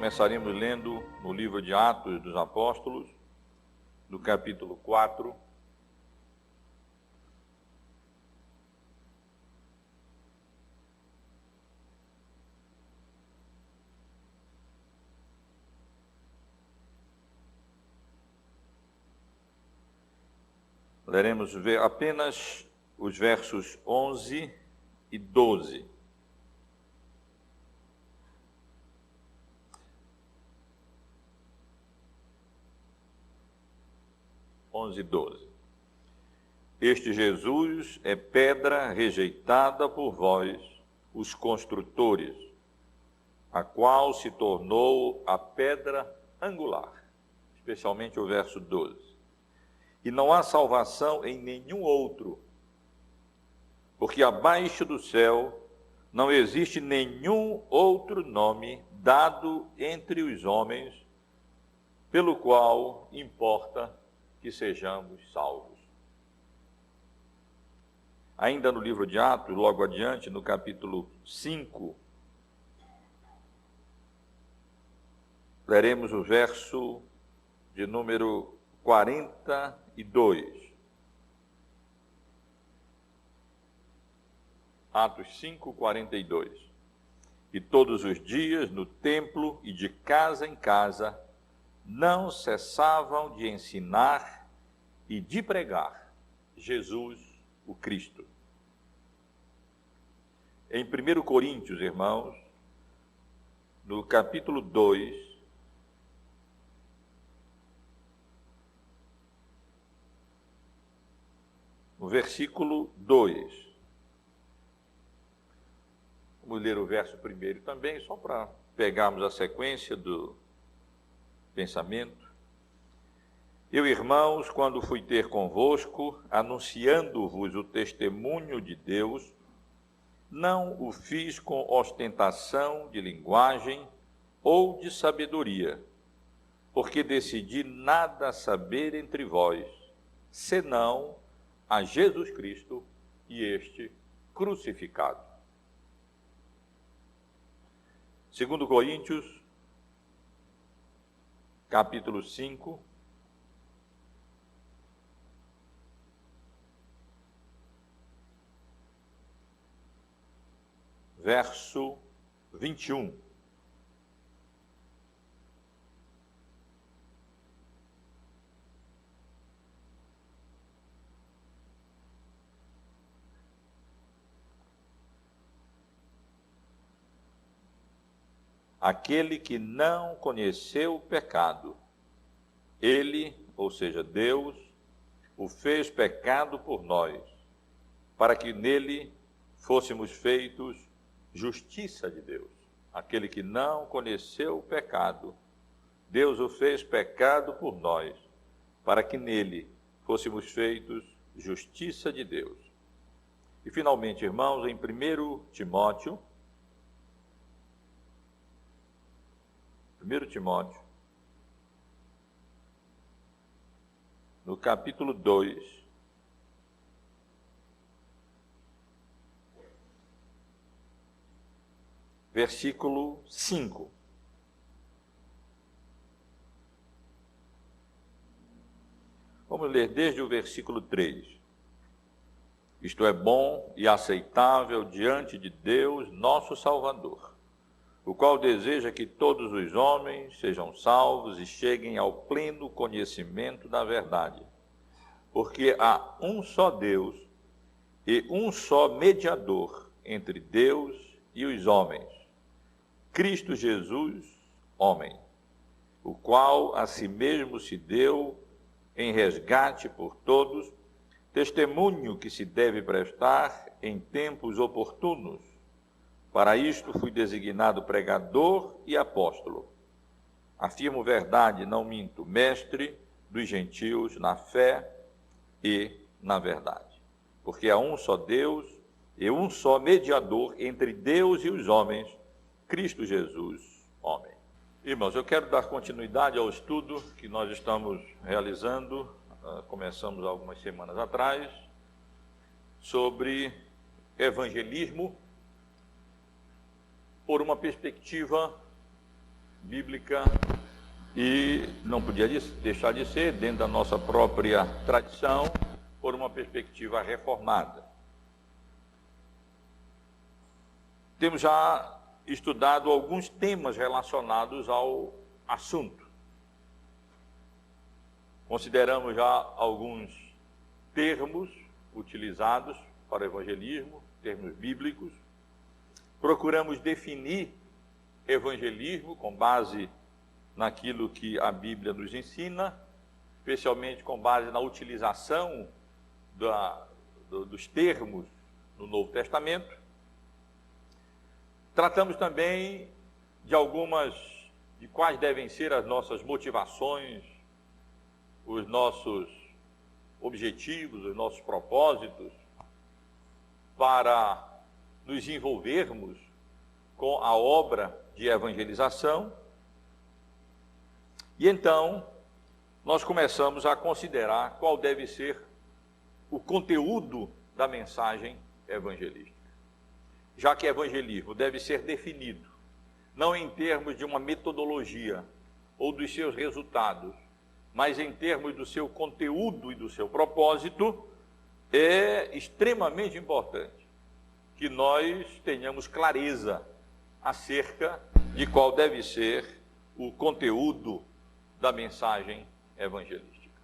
Começaremos lendo no livro de Atos dos Apóstolos, no capítulo 4. Leremos apenas os versos 11 e 12. Este Jesus é pedra rejeitada por vós, os construtores, a qual se tornou a pedra angular, especialmente o verso 12. E não há salvação em nenhum outro, porque abaixo do céu não existe nenhum outro nome dado entre os homens, pelo qual importa que sejamos salvos. Ainda no livro de Atos, logo adiante, no capítulo 5, leremos o verso de número 42. Atos 5, 42. E todos os dias, no templo e de casa em casa, não cessavam de ensinar e de pregar Jesus, o Cristo. Em 1 Coríntios, irmãos, no capítulo 2, no versículo 2. Vamos ler o verso primeiro também, só para pegarmos a sequência do pensamento. Eu, irmãos, quando fui ter convosco, anunciando-vos o testemunho de Deus, não o fiz com ostentação de linguagem ou de sabedoria, porque decidi nada saber entre vós, senão a Jesus Cristo e este crucificado. 2 Coríntios, capítulo 5, verso 21. Aquele que não conheceu o pecado, ele, ou seja, Deus, o fez pecado por nós, para que nele fôssemos feitos justiça de Deus. Aquele que não conheceu o pecado, Deus o fez pecado por nós, para que nele fôssemos feitos justiça de Deus. E finalmente, irmãos, em 1 Timóteo, no capítulo 2, versículo 5. Vamos ler desde o versículo 3. Isto é bom e aceitável diante de Deus, nosso Salvador, o qual deseja que todos os homens sejam salvos e cheguem ao pleno conhecimento da verdade. Porque há um só Deus e um só mediador entre Deus e os homens, Cristo Jesus, homem, o qual a si mesmo se deu em resgate por todos, testemunho que se deve prestar em tempos oportunos. Para isto fui designado pregador e apóstolo. Afirmo verdade, não minto, mestre dos gentios na fé e na verdade. Porque há um só Deus e um só mediador entre Deus e os homens, Cristo Jesus, homem. Irmãos, eu quero dar continuidade ao estudo que nós estamos realizando, começamos algumas semanas atrás, sobre evangelismo por uma perspectiva bíblica e não podia deixar de ser, dentro da nossa própria tradição, por uma perspectiva reformada. Temos já estudado alguns temas relacionados ao assunto. Consideramos já alguns termos utilizados para o evangelismo, termos bíblicos. Procuramos definir evangelismo com base naquilo que a Bíblia nos ensina, especialmente com base na utilização dos termos no Novo Testamento. Tratamos também de quais devem ser as nossas motivações, os nossos objetivos, os nossos propósitos para nos envolvermos com a obra de evangelização. E então, nós começamos a considerar qual deve ser o conteúdo da mensagem evangelística. Já que evangelismo deve ser definido, não em termos de uma metodologia ou dos seus resultados, mas em termos do seu conteúdo e do seu propósito, é extremamente importante que nós tenhamos clareza acerca de qual deve ser o conteúdo da mensagem evangelística.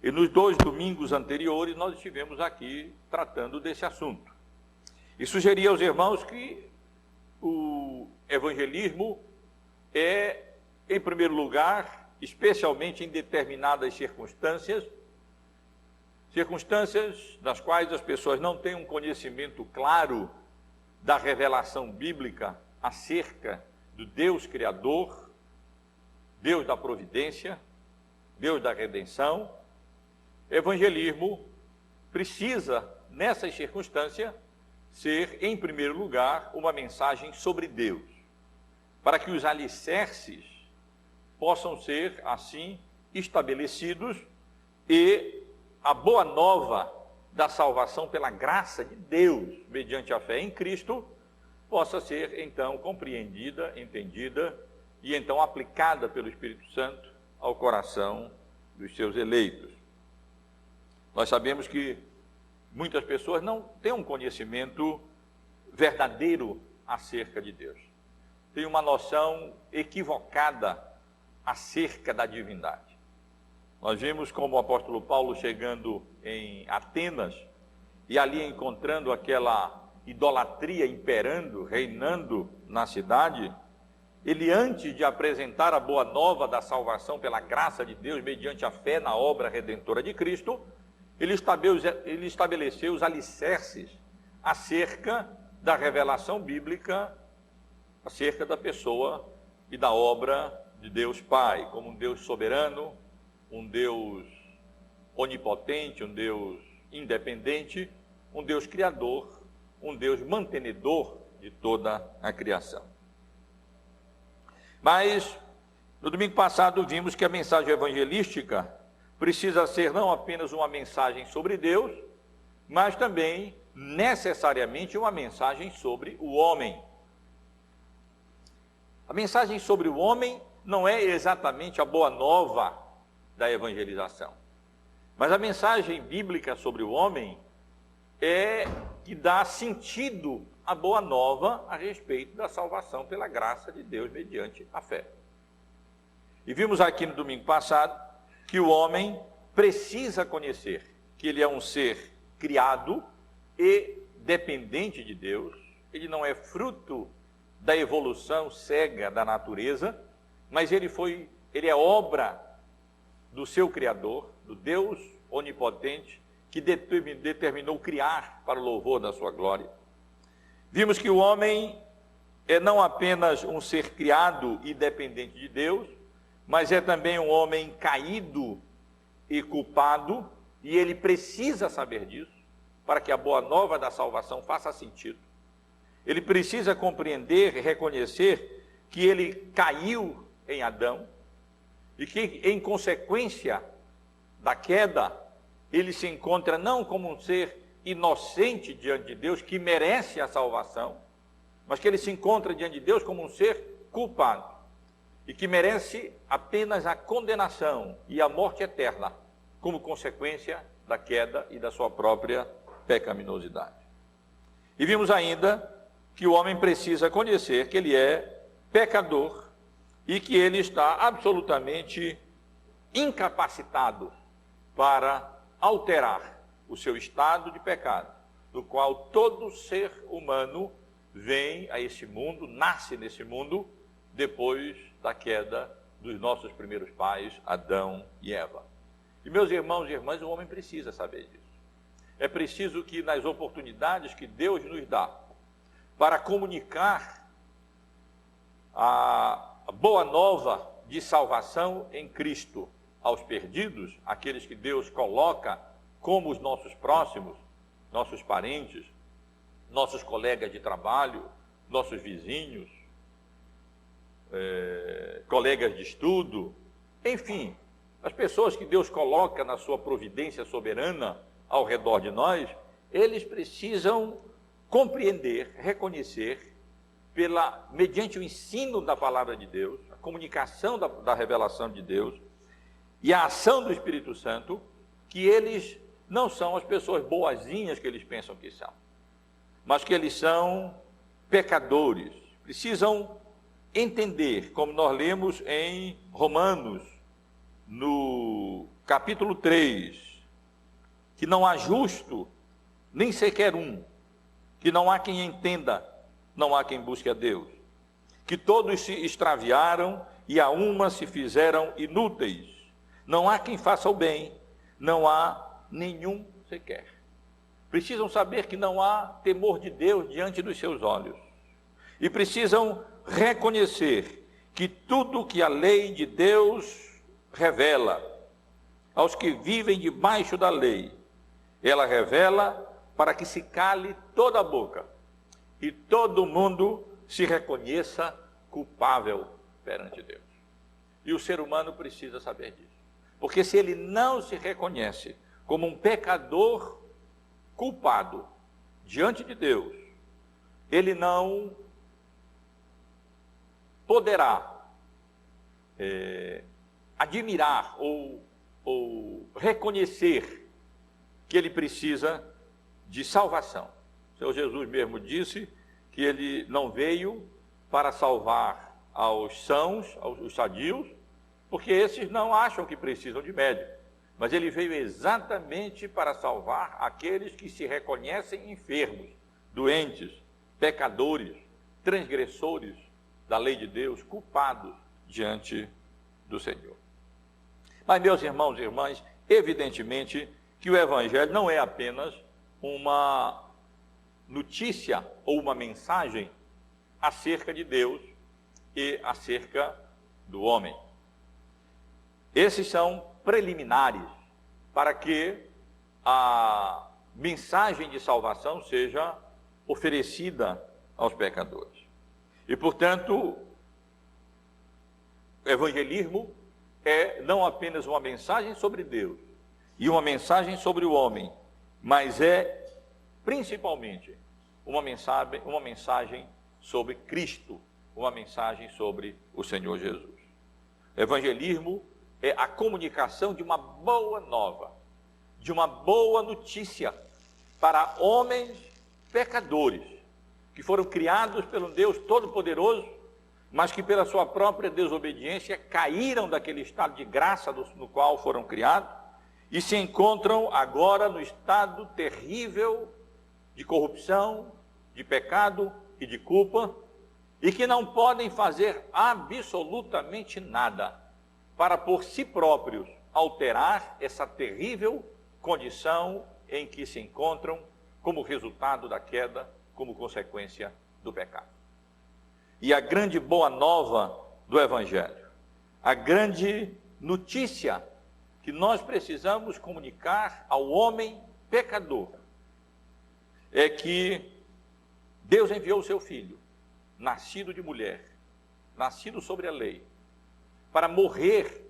E nos 2 domingos anteriores nós estivemos aqui tratando desse assunto. E sugeri aos irmãos que o evangelismo é, em primeiro lugar, especialmente em determinadas circunstâncias das quais as pessoas não têm um conhecimento claro da revelação bíblica acerca do Deus Criador, Deus da providência, Deus da redenção. Evangelismo precisa, nessas circunstâncias, ser, em primeiro lugar, uma mensagem sobre Deus, para que os alicerces possam ser, assim, estabelecidos e a boa nova da salvação pela graça de Deus, mediante a fé em Cristo, possa ser, então, compreendida, entendida e, então, aplicada pelo Espírito Santo ao coração dos seus eleitos. Nós sabemos que muitas pessoas não têm um conhecimento verdadeiro acerca de Deus. Têm uma noção equivocada acerca da divindade. Nós vimos como o apóstolo Paulo chegando em Atenas e ali encontrando aquela idolatria imperando, reinando na cidade, ele, antes de apresentar a boa nova da salvação pela graça de Deus mediante a fé na obra redentora de Cristo, ele estabeleceu os alicerces acerca da revelação bíblica, acerca da pessoa e da obra de Deus Pai, como um Deus soberano, um Deus onipotente, um Deus independente, um Deus criador, um Deus mantenedor de toda a criação. Mas, no domingo passado, vimos que a mensagem evangelística precisa ser não apenas uma mensagem sobre Deus, mas também, necessariamente, uma mensagem sobre o homem. A mensagem sobre o homem não é exatamente a boa nova da evangelização, mas a mensagem bíblica sobre o homem é que dá sentido à boa nova a respeito da salvação pela graça de Deus mediante a fé. E vimos aqui no domingo passado que o homem precisa conhecer que ele é um ser criado e dependente de Deus. Ele não é fruto da evolução cega da natureza, mas ele é obra do seu Criador, do Deus onipotente, que determinou criar para o louvor da sua glória. Vimos que o homem é não apenas um ser criado e dependente de Deus, mas é também um homem caído e culpado, e ele precisa saber disso, para que a boa nova da salvação faça sentido. Ele precisa compreender e reconhecer que ele caiu em Adão, e que, em consequência da queda, ele se encontra não como um ser inocente diante de Deus, que merece a salvação, mas que ele se encontra diante de Deus como um ser culpado. e que merece apenas a condenação e a morte eterna como consequência da queda e da sua própria pecaminosidade. E vimos ainda que o homem precisa conhecer que ele é pecador e que ele está absolutamente incapacitado para alterar o seu estado de pecado, no qual todo ser humano vem a esse mundo, nasce nesse mundo, depois da queda dos nossos primeiros pais, Adão e Eva. E meus irmãos e irmãs, o homem precisa saber disso. É preciso que nas oportunidades que Deus nos dá para comunicar a boa nova de salvação em Cristo aos perdidos, aqueles que Deus coloca como os nossos próximos, nossos parentes, nossos colegas de trabalho, nossos vizinhos, colegas de estudo, enfim, as pessoas que Deus coloca na sua providência soberana ao redor de nós, eles precisam compreender, reconhecer, mediante o ensino da palavra de Deus, a comunicação da revelação de Deus e a ação do Espírito Santo, que eles não são as pessoas boazinhas que eles pensam que são, mas que eles são pecadores. Precisam entender, como nós lemos em Romanos, no capítulo 3, que não há justo, nem sequer um, que não há quem entenda, não há quem busque a Deus, que todos se extraviaram e a uma se fizeram inúteis, não há quem faça o bem, não há nenhum sequer. Precisam saber que não há temor de Deus diante dos seus olhos, e precisam reconhecer que tudo que a lei de Deus revela aos que vivem debaixo da lei, ela revela para que se cale toda a boca e todo mundo se reconheça culpável perante Deus. E o ser humano precisa saber disso, porque se ele não se reconhece como um pecador culpado diante de Deus, ele não poderá admirar ou reconhecer que ele precisa de salvação. O Senhor Jesus mesmo disse que ele não veio para salvar aos sãos, aos sadios, porque esses não acham que precisam de médico, mas ele veio exatamente para salvar aqueles que se reconhecem enfermos, doentes, pecadores, transgressores da lei de Deus, culpados diante do Senhor. Mas, meus irmãos e irmãs, evidentemente que o Evangelho não é apenas uma notícia ou uma mensagem acerca de Deus e acerca do homem. Esses são preliminares para que a mensagem de salvação seja oferecida aos pecadores. E, portanto, o evangelismo é não apenas uma mensagem sobre Deus e uma mensagem sobre o homem, mas é principalmente uma mensagem sobre Cristo, uma mensagem sobre o Senhor Jesus. O evangelismo é a comunicação de uma boa nova, de uma boa notícia para homens pecadores, que foram criados pelo Deus Todo-Poderoso, mas que pela sua própria desobediência caíram daquele estado de graça no qual foram criados e se encontram agora no estado terrível de corrupção, de pecado e de culpa, e que não podem fazer absolutamente nada para por si próprios alterar essa terrível condição em que se encontram como resultado da queda, como consequência do pecado. E a grande boa nova do Evangelho, a grande notícia que nós precisamos comunicar ao homem pecador, é que Deus enviou o seu Filho, nascido de mulher, nascido sobre a lei, para morrer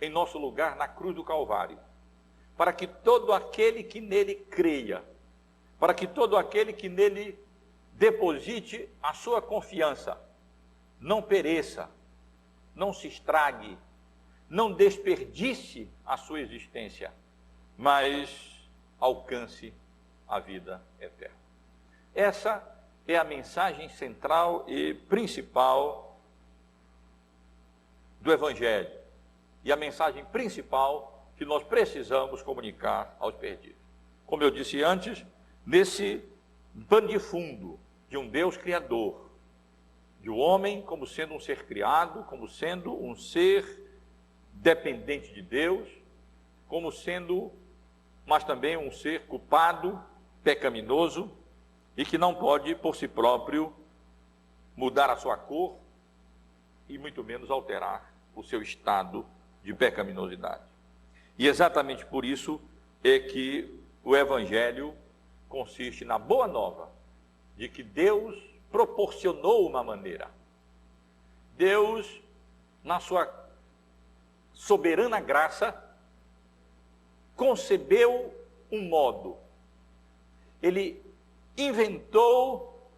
em nosso lugar na cruz do Calvário, para que todo aquele que nele creia, para que todo aquele que nele deposite a sua confiança, não pereça, não se estrague, não desperdice a sua existência, mas alcance a vida eterna. Essa é a mensagem central e principal do Evangelho, e a mensagem principal que nós precisamos comunicar aos perdidos. Como eu disse antes, nesse pano de fundo de um Deus criador, de um homem como sendo um ser criado, como sendo um ser dependente de Deus, como sendo, mas também um ser culpado, pecaminoso, e que não pode por si próprio mudar a sua cor e muito menos alterar o seu estado de pecaminosidade. E exatamente por isso é que o Evangelho consiste na boa nova de que Deus proporcionou uma maneira. Deus, na sua soberana graça, concebeu um modo. Ele inventou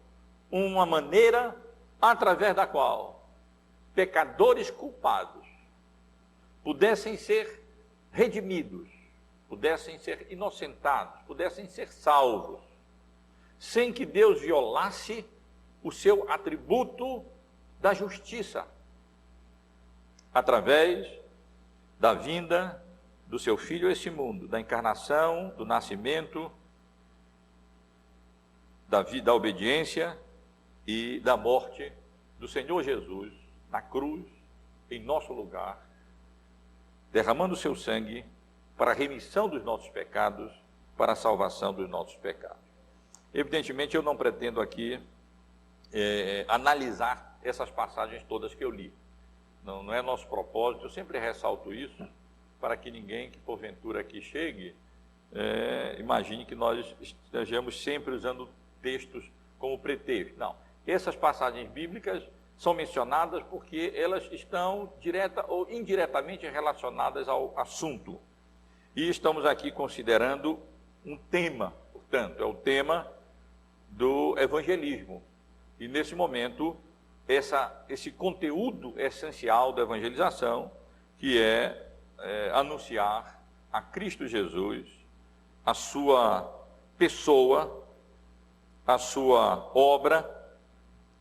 uma maneira através da qual pecadores culpados pudessem ser redimidos, pudessem ser inocentados, pudessem ser salvos, sem que Deus violasse o seu atributo da justiça, através da vinda do seu Filho a esse mundo, da encarnação, do nascimento, da obediência e da morte do Senhor Jesus na cruz, em nosso lugar, derramando o seu sangue para a remissão dos nossos pecados, para a salvação dos nossos pecados. Evidentemente, eu não pretendo aqui analisar essas passagens todas que eu li. Não é nosso propósito, eu sempre ressalto isso, para que ninguém que porventura aqui chegue, imagine que nós estejamos sempre usando textos como pretexto. Não, essas passagens bíblicas são mencionadas porque elas estão direta ou indiretamente relacionadas ao assunto. E estamos aqui considerando um tema, portanto, é o tema do evangelismo. E nesse momento, esse conteúdo essencial da evangelização, que é anunciar a Cristo Jesus, a sua pessoa, a sua obra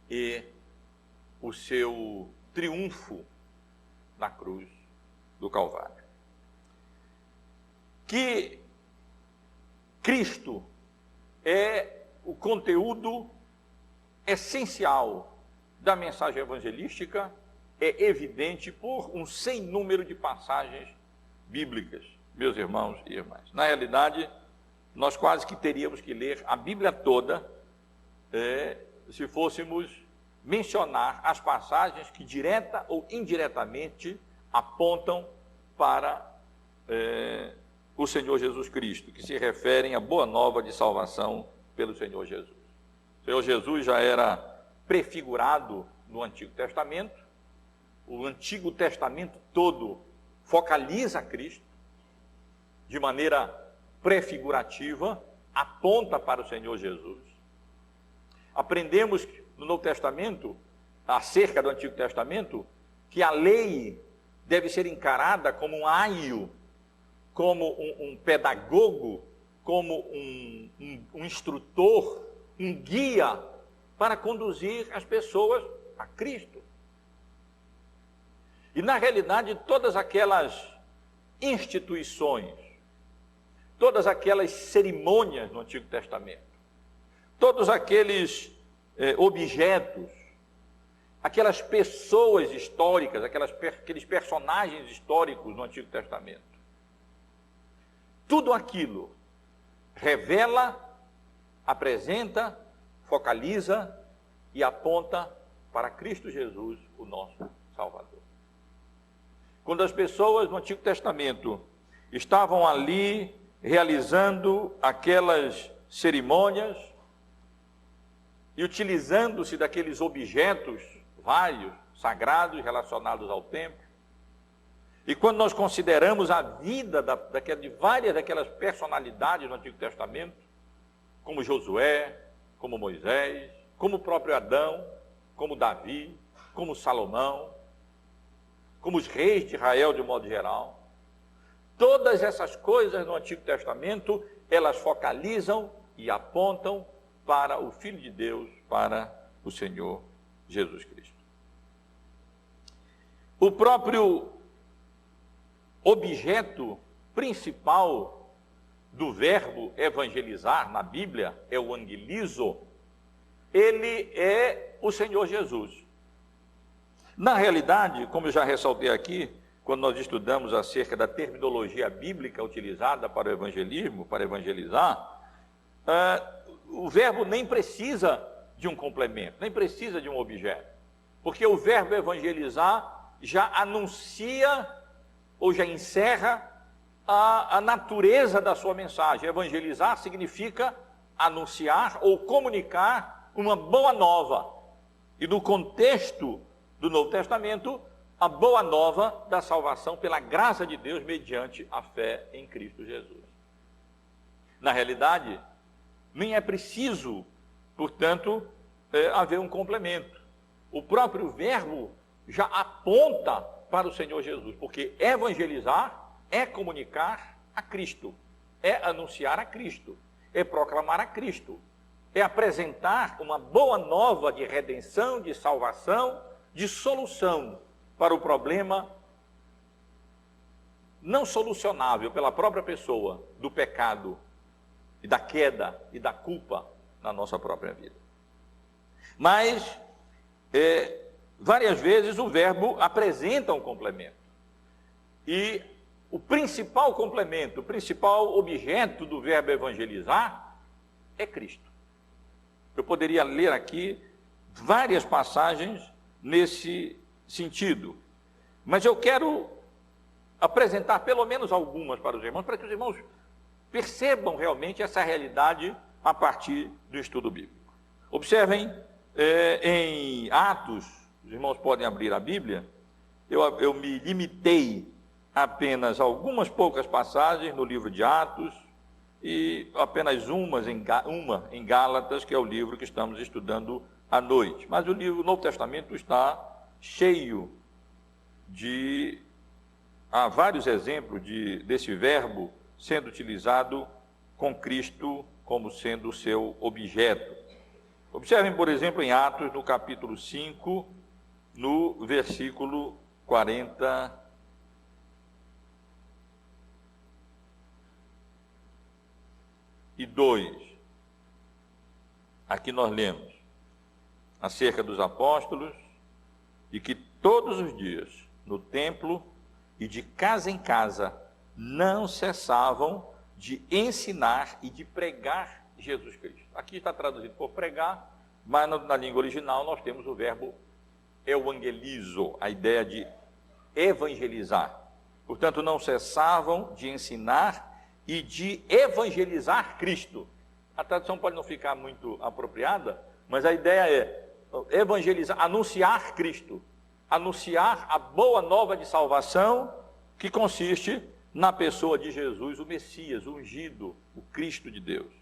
e o seu triunfo na cruz do Calvário. Que Cristo é o conteúdo essencial da mensagem evangelística é evidente por um sem número de passagens bíblicas, meus irmãos e irmãs. Na realidade, nós quase que teríamos que ler a Bíblia toda se fôssemos mencionar as passagens que direta ou indiretamente apontam para o Senhor Jesus Cristo, que se referem à boa nova de salvação pelo Senhor Jesus. O Senhor Jesus já era prefigurado no Antigo Testamento. O Antigo Testamento todo focaliza Cristo de maneira prefigurativa, aponta para o Senhor Jesus. Aprendemos no Novo Testamento, acerca do Antigo Testamento, que a lei deve ser encarada como um aio, como um pedagogo, como um instrutor, um guia para conduzir as pessoas a Cristo. E na realidade, todas aquelas instituições, todas aquelas cerimônias no Antigo Testamento, todos aqueles objetos, aquelas pessoas históricas, aqueles personagens históricos no Antigo Testamento, tudo aquilo revela, apresenta, focaliza e aponta para Cristo Jesus, o nosso Salvador. Quando as pessoas no Antigo Testamento estavam ali realizando aquelas cerimônias e utilizando-se daqueles objetos vários, sagrados, relacionados ao templo, e quando nós consideramos a vida de várias daquelas personalidades no Antigo Testamento, como Josué, como Moisés, como o próprio Adão, como Davi, como Salomão, como os reis de Israel de modo geral. Todas essas coisas no Antigo Testamento, elas focalizam e apontam para o Filho de Deus, para o Senhor Jesus Cristo. O próprio objeto principal do verbo evangelizar na Bíblia é o angelizo. Ele é o Senhor Jesus. Na realidade, como eu já ressaltei aqui, quando nós estudamos acerca da terminologia bíblica utilizada para o evangelismo, para evangelizar, o verbo nem precisa de um complemento, nem precisa de um objeto, porque o verbo evangelizar já anuncia ou já encerra a natureza da sua mensagem. Evangelizar significa anunciar ou comunicar uma boa nova. E no contexto do Novo Testamento, a boa nova da salvação pela graça de Deus mediante a fé em Cristo Jesus. Na realidade, nem é preciso, portanto, haver um complemento. O próprio verbo já aponta para o Senhor Jesus, porque evangelizar é comunicar a Cristo, é anunciar a Cristo, é proclamar a Cristo, é apresentar uma boa nova de redenção, de salvação, de solução para o problema não solucionável pela própria pessoa do pecado e da queda e da culpa na nossa própria vida. Mas, várias vezes o verbo apresenta um complemento. E o principal complemento, o principal objeto do verbo evangelizar é Cristo. Eu poderia ler aqui várias passagens nesse sentido, mas eu quero apresentar pelo menos algumas para os irmãos, para que os irmãos percebam realmente essa realidade a partir do estudo bíblico. Observem, em Atos, os irmãos podem abrir a Bíblia, eu me limitei apenas a algumas poucas passagens no livro de Atos e apenas uma em Gálatas, que é o livro que estamos estudando à noite. Mas o Novo Testamento está cheio há vários exemplos desse verbo sendo utilizado com Cristo como sendo o seu objeto. Observem, por exemplo, em Atos, no capítulo 5, no versículo 42. Aqui nós lemos acerca dos apóstolos e que todos os dias no templo e de casa em casa não cessavam de ensinar e de pregar Jesus Cristo. Aqui está traduzido por pregar, mas na língua original nós temos o verbo euangelizo, a ideia de evangelizar. Portanto, não cessavam de ensinar e de evangelizar Cristo. A tradução pode não ficar muito apropriada, mas a ideia é evangelizar, anunciar Cristo, anunciar a boa nova de salvação, que consiste na pessoa de Jesus, o Messias, o ungido, o Cristo de Deus.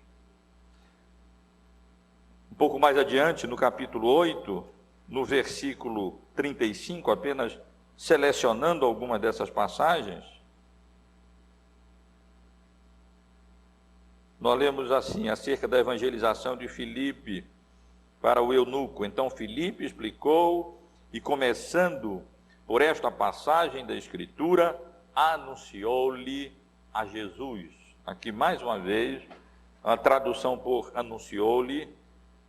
Um pouco mais adiante, no capítulo 8, no versículo 35, apenas selecionando algumas dessas passagens, nós lemos assim, acerca da evangelização de Filipe para o eunuco. Então Filipe explicou, e começando por esta passagem da Escritura, anunciou-lhe a Jesus. Aqui mais uma vez, a tradução por anunciou-lhe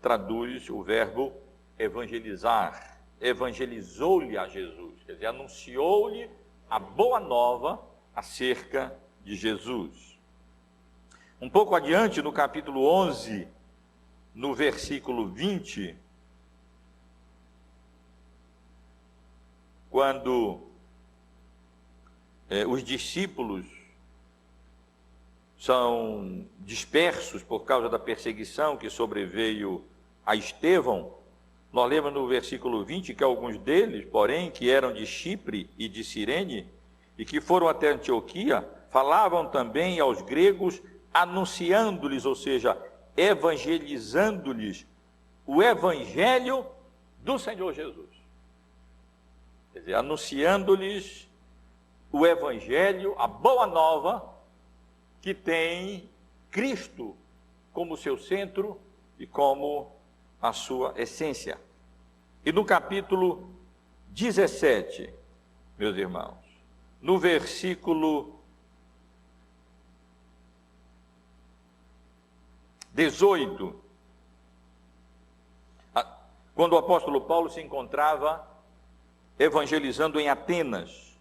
traduz o verbo evangelizar. Evangelizou-lhe a Jesus, quer dizer, anunciou-lhe a boa nova acerca de Jesus. Um pouco adiante, no capítulo 11, no versículo 20, quando os discípulos são dispersos por causa da perseguição que sobreveio a Estevão, nós lemos no versículo 20 que alguns deles, porém, que eram de Chipre e de Cirene, e que foram até Antioquia, falavam também aos gregos, anunciando-lhes, ou seja, evangelizando-lhes o evangelho do Senhor Jesus. Quer dizer, anunciando-lhes o Evangelho, a boa nova, que tem Cristo como seu centro e como a sua essência. E no capítulo 17, meus irmãos, no versículo 18, quando o apóstolo Paulo se encontrava evangelizando em Atenas,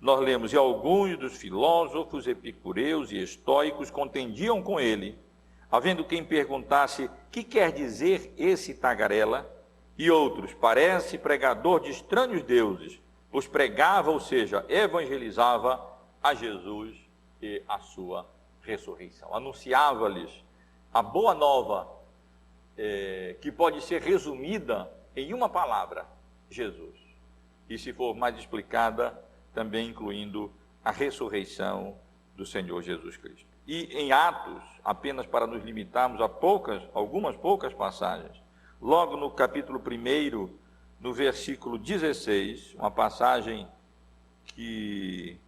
nós lemos: e alguns dos filósofos epicureus e estoicos contendiam com ele, havendo quem perguntasse: que quer dizer esse tagarela? E outros: parece pregador de estranhos deuses, os pregava, ou seja, evangelizava a Jesus e a sua ressurreição. Anunciava-lhes a boa nova, que pode ser resumida em uma palavra: Jesus. E se for mais explicada, também incluindo a ressurreição do Senhor Jesus Cristo. E em Atos, apenas para nos limitarmos a algumas poucas passagens, logo no capítulo 1, no versículo 16, uma passagem que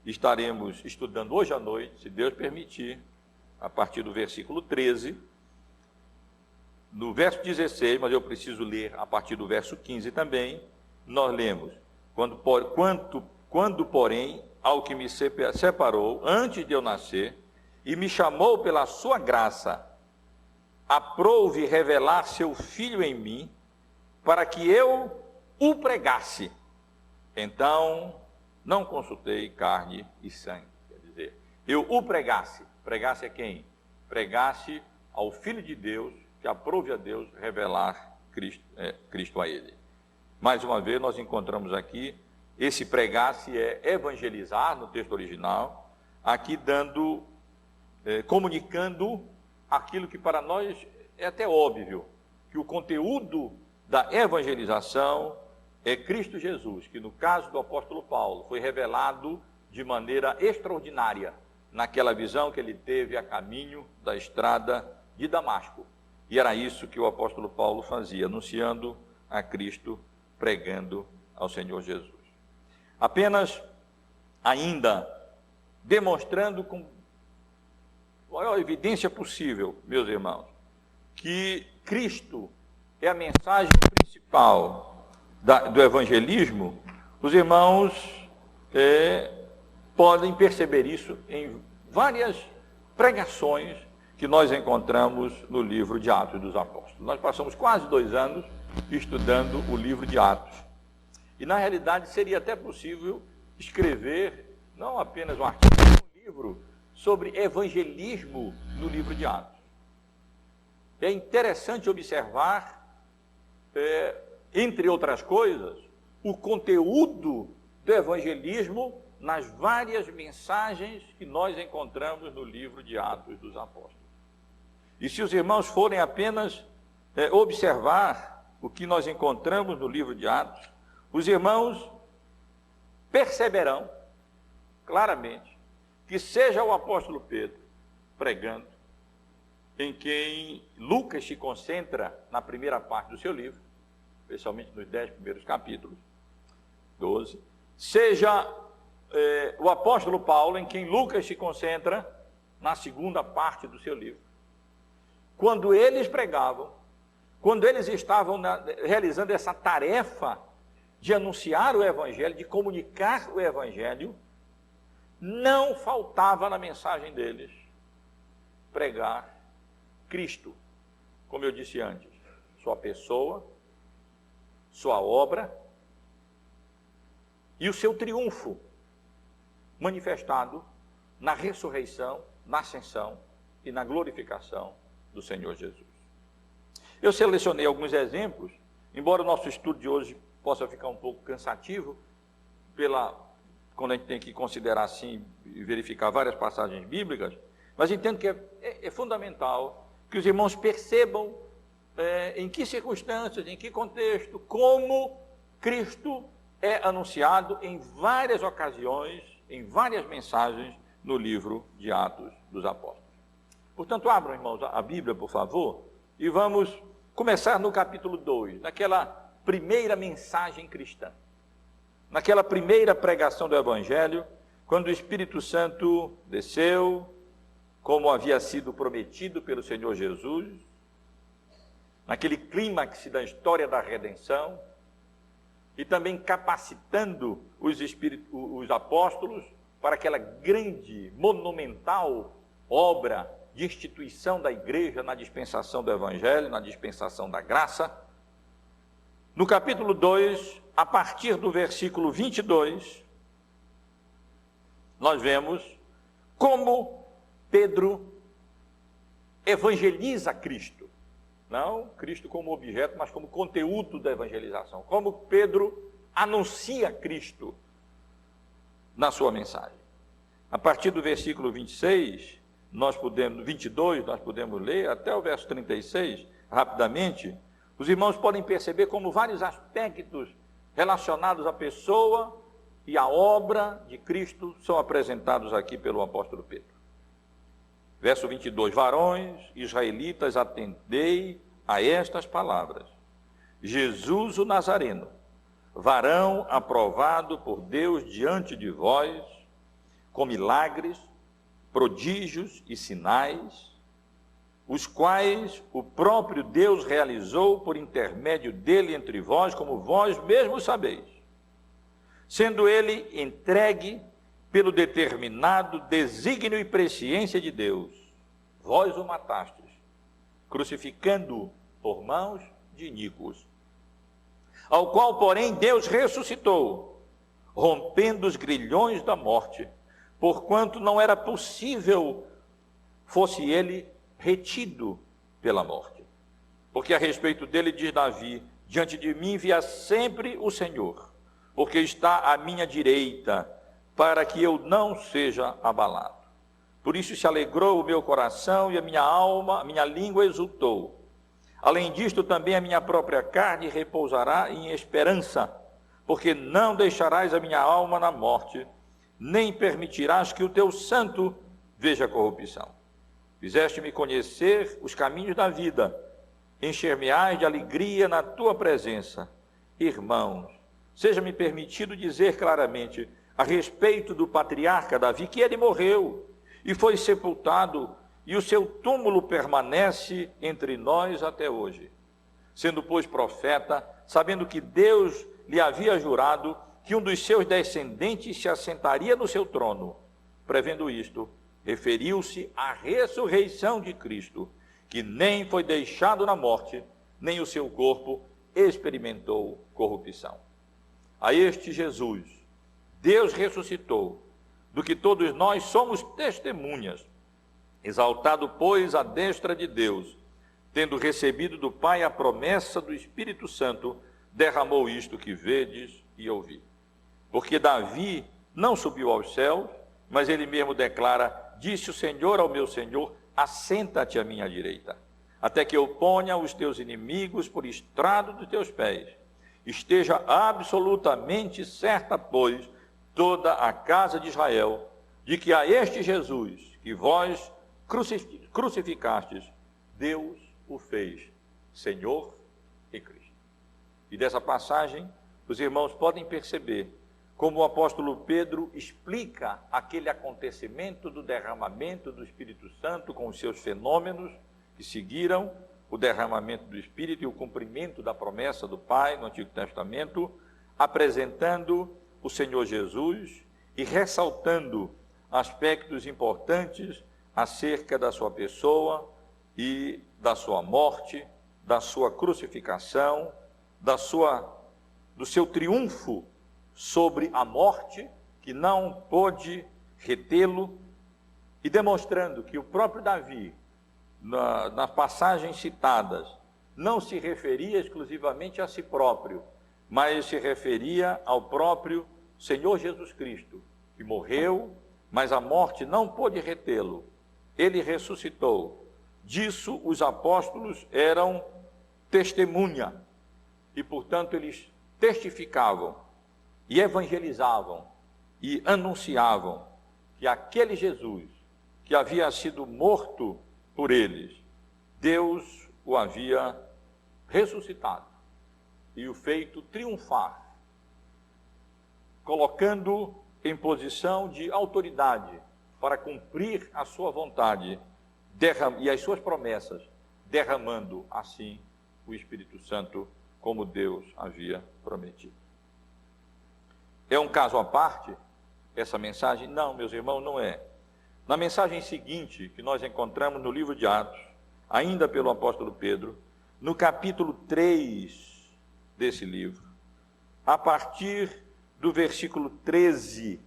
estaremos estudando hoje à noite, se Deus permitir, a partir do versículo 13, no verso 16, mas eu preciso ler a partir do verso 15 também, nós lemos: quando porém, ao que me separou antes de eu nascer, e me chamou pela sua graça, aprouve revelar seu Filho em mim, para que eu o pregasse. Então, não consultei carne e sangue. Quer dizer, eu o pregasse. Pregasse a quem? Pregasse ao Filho de Deus, que aprouve a Deus revelar Cristo a ele. Mais uma vez, nós encontramos aqui, esse pregar-se é evangelizar, no texto original, aqui comunicando aquilo que para nós é até óbvio, que o conteúdo da evangelização é Cristo Jesus, que no caso do apóstolo Paulo, foi revelado de maneira extraordinária, naquela visão que ele teve a caminho da estrada de Damasco. E era isso que o apóstolo Paulo fazia, anunciando a Cristo, pregando ao Senhor Jesus. Apenas ainda demonstrando com a maior evidência possível, meus irmãos, que Cristo é a mensagem principal do evangelismo, os irmãos podem perceber isso em várias pregações que nós encontramos no livro de Atos dos Apóstolos. Nós passamos quase 2 anos estudando o livro de Atos. E, na realidade, seria até possível escrever, não apenas um artigo, mas um livro sobre evangelismo no livro de Atos. É interessante observar, entre outras coisas, o conteúdo do evangelismo nas várias mensagens que nós encontramos no livro de Atos dos Apóstolos. E se os irmãos forem apenas observar o que nós encontramos no livro de Atos, os irmãos perceberão claramente que seja o apóstolo Pedro pregando, em quem Lucas se concentra na primeira parte do seu livro, especialmente nos 10 primeiros capítulos, 12, seja o apóstolo Paulo, em quem Lucas se concentra na segunda parte do seu livro. Quando eles pregavam, quando eles estavam realizando essa tarefa de anunciar o Evangelho, de comunicar o Evangelho, não faltava na mensagem deles pregar Cristo, como eu disse antes, sua pessoa, sua obra e o seu triunfo manifestado na ressurreição, na ascensão e na glorificação do Senhor Jesus. Eu selecionei alguns exemplos, embora o nosso estudo de hoje possa ficar um pouco cansativo, quando a gente tem que considerar assim e verificar várias passagens bíblicas, mas entendo que é fundamental que os irmãos percebam em que circunstâncias, em que contexto, como Cristo é anunciado em várias ocasiões, em várias mensagens no livro de Atos dos Apóstolos. Portanto, abram, irmãos, a Bíblia, por favor, e vamos começar no capítulo 2, naquela primeira mensagem cristã. naquela primeira pregação do Evangelho, quando o Espírito Santo desceu, como havia sido prometido pelo Senhor Jesus, naquele clímax da história da redenção, e também capacitando os apóstolos para aquela grande, monumental obra de instituição da igreja na dispensação do Evangelho, na dispensação da graça. No capítulo 2, a partir do versículo 22, nós vemos como Pedro evangeliza Cristo. Não Cristo como objeto, mas como conteúdo da evangelização. Como Pedro anuncia Cristo na sua mensagem. A partir do versículo 22, nós podemos ler até o verso 36, rapidamente. Os irmãos podem perceber como vários aspectos relacionados à pessoa e à obra de Cristo são apresentados aqui pelo apóstolo Pedro. Verso 22, varões israelitas, atendei a estas palavras. Jesus o Nazareno, varão aprovado por Deus diante de vós, com milagres, prodígios e sinais, os quais o próprio Deus realizou por intermédio dele entre vós, como vós mesmos sabeis, sendo ele entregue pelo determinado desígnio e presciência de Deus. Vós o matastes, crucificando-o por mãos de iníquos, ao qual, porém, Deus ressuscitou, rompendo os grilhões da morte, porquanto não era possível fosse ele retido pela morte. Porque a respeito dele diz Davi, diante de mim via sempre o Senhor, porque está à minha direita, para que eu não seja abalado. Por isso se alegrou o meu coração e a minha alma, a minha língua exultou. Além disto, também a minha própria carne repousará em esperança, porque não deixarás a minha alma na morte, nem permitirás que o teu santo veja corrupção. Fizeste-me conhecer os caminhos da vida, encher-me-ás de alegria na tua presença. Irmãos, seja-me permitido dizer claramente a respeito do patriarca Davi, que ele morreu e foi sepultado, e o seu túmulo permanece entre nós até hoje. Sendo, pois, profeta, sabendo que Deus lhe havia jurado que um dos seus descendentes se assentaria no seu trono, prevendo isto, referiu-se à ressurreição de Cristo, que nem foi deixado na morte, nem o seu corpo experimentou corrupção. A este Jesus, Deus ressuscitou, do que todos nós somos testemunhas. Exaltado, pois, à destra de Deus, tendo recebido do Pai a promessa do Espírito Santo, derramou isto que vedes e ouvi. Porque Davi não subiu aos céus, mas ele mesmo declara, disse o Senhor ao meu Senhor, assenta-te à minha direita, até que eu ponha os teus inimigos por estrado dos teus pés. Esteja absolutamente certa, pois, toda a casa de Israel, de que a este Jesus, que vós crucificastes, Deus o fez Senhor e Cristo. E dessa passagem, os irmãos podem perceber como o apóstolo Pedro explica aquele acontecimento do derramamento do Espírito Santo com os seus fenômenos que seguiram o derramamento do Espírito e o cumprimento da promessa do Pai no Antigo Testamento, apresentando o Senhor Jesus e ressaltando aspectos importantes acerca da sua pessoa e da sua morte, da sua crucificação, do seu triunfo sobre a morte, que não pôde retê-lo, e demonstrando que o próprio Davi, nas passagens citadas, não se referia exclusivamente a si próprio, mas se referia ao próprio Senhor Jesus Cristo, que morreu, mas a morte não pôde retê-lo. Ele ressuscitou. Disso os apóstolos eram testemunha, e portanto eles testificavam e evangelizavam e anunciavam que aquele Jesus que havia sido morto por eles, Deus o havia ressuscitado e o feito triunfar colocando em posição de autoridade para cumprir a sua vontade e as suas promessas, derramando assim o Espírito Santo como Deus havia prometido. É um caso à parte essa mensagem? Não, meus irmãos, não é. Na mensagem seguinte, que nós encontramos no livro de Atos, ainda pelo apóstolo Pedro, no capítulo 3 desse livro, a partir do versículo 13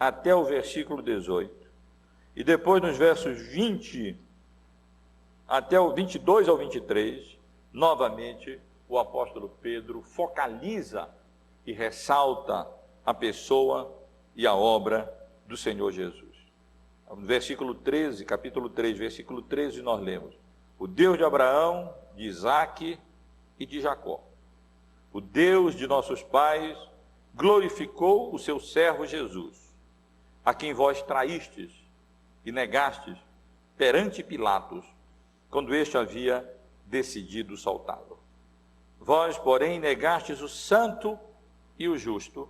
até o versículo 18, e depois nos versos 20 até o 22 ao 23, novamente o apóstolo Pedro focaliza e ressalta a pessoa e a obra do Senhor Jesus. No versículo 13, capítulo 3, versículo 13, nós lemos: o Deus de Abraão, de Isaque e de Jacó, o Deus de nossos pais, glorificou o seu servo Jesus, a quem vós traístes e negastes perante Pilatos, quando este havia decidido soltá-lo. Vós, porém, negastes o santo e o justo,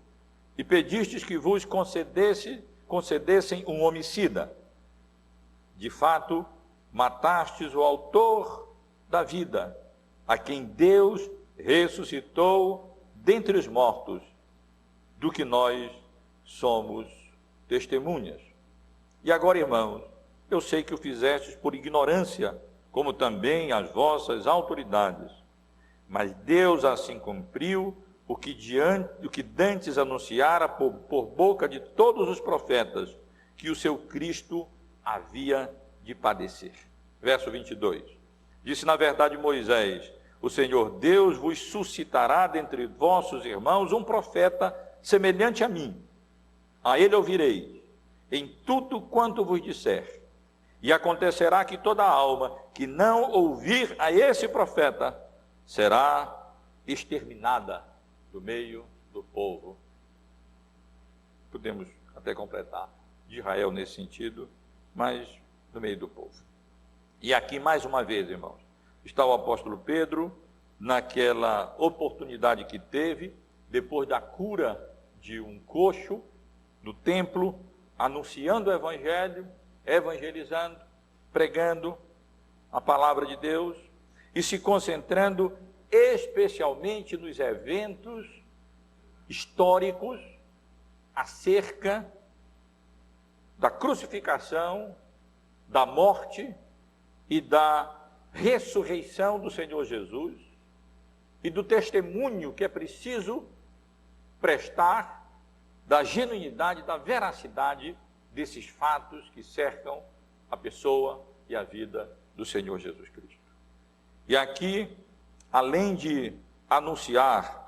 e pedistes que vos concedessem um homicida. De fato, matastes o autor da vida, a quem Deus ressuscitou dentre os mortos, do que nós somos testemunhas. E agora, irmãos, eu sei que o fizestes por ignorância, como também as vossas autoridades, mas Deus assim cumpriu o que dantes anunciara por boca de todos os profetas, que o seu Cristo havia de padecer. Verso 22. Disse na verdade Moisés: o Senhor Deus vos suscitará dentre vossos irmãos um profeta semelhante a mim. A ele ouvireis em tudo quanto vos disser. E acontecerá que toda alma que não ouvir a esse profeta será exterminada do meio do povo. Podemos até completar de Israel nesse sentido, mas do meio do povo. E aqui mais uma vez, irmãos, está o apóstolo Pedro naquela oportunidade que teve, depois da cura de um coxo no templo, anunciando o evangelho, evangelizando, pregando a palavra de Deus e se concentrando especialmente nos eventos históricos acerca da crucificação, da morte e da ressurreição do Senhor Jesus e do testemunho que é preciso prestar da genuinidade, da veracidade desses fatos que cercam a pessoa e a vida do Senhor Jesus Cristo. E aqui, além de anunciar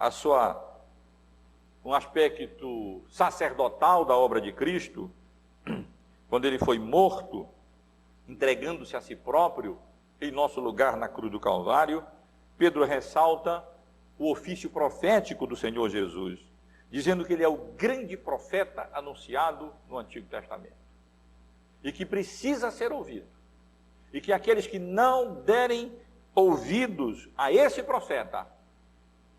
um aspecto sacerdotal da obra de Cristo, quando ele foi morto, entregando-se a si próprio em nosso lugar na cruz do Calvário, Pedro ressalta o ofício profético do Senhor Jesus, dizendo que ele é o grande profeta anunciado no Antigo Testamento, e que precisa ser ouvido, e que aqueles que não derem ouvidos a esse profeta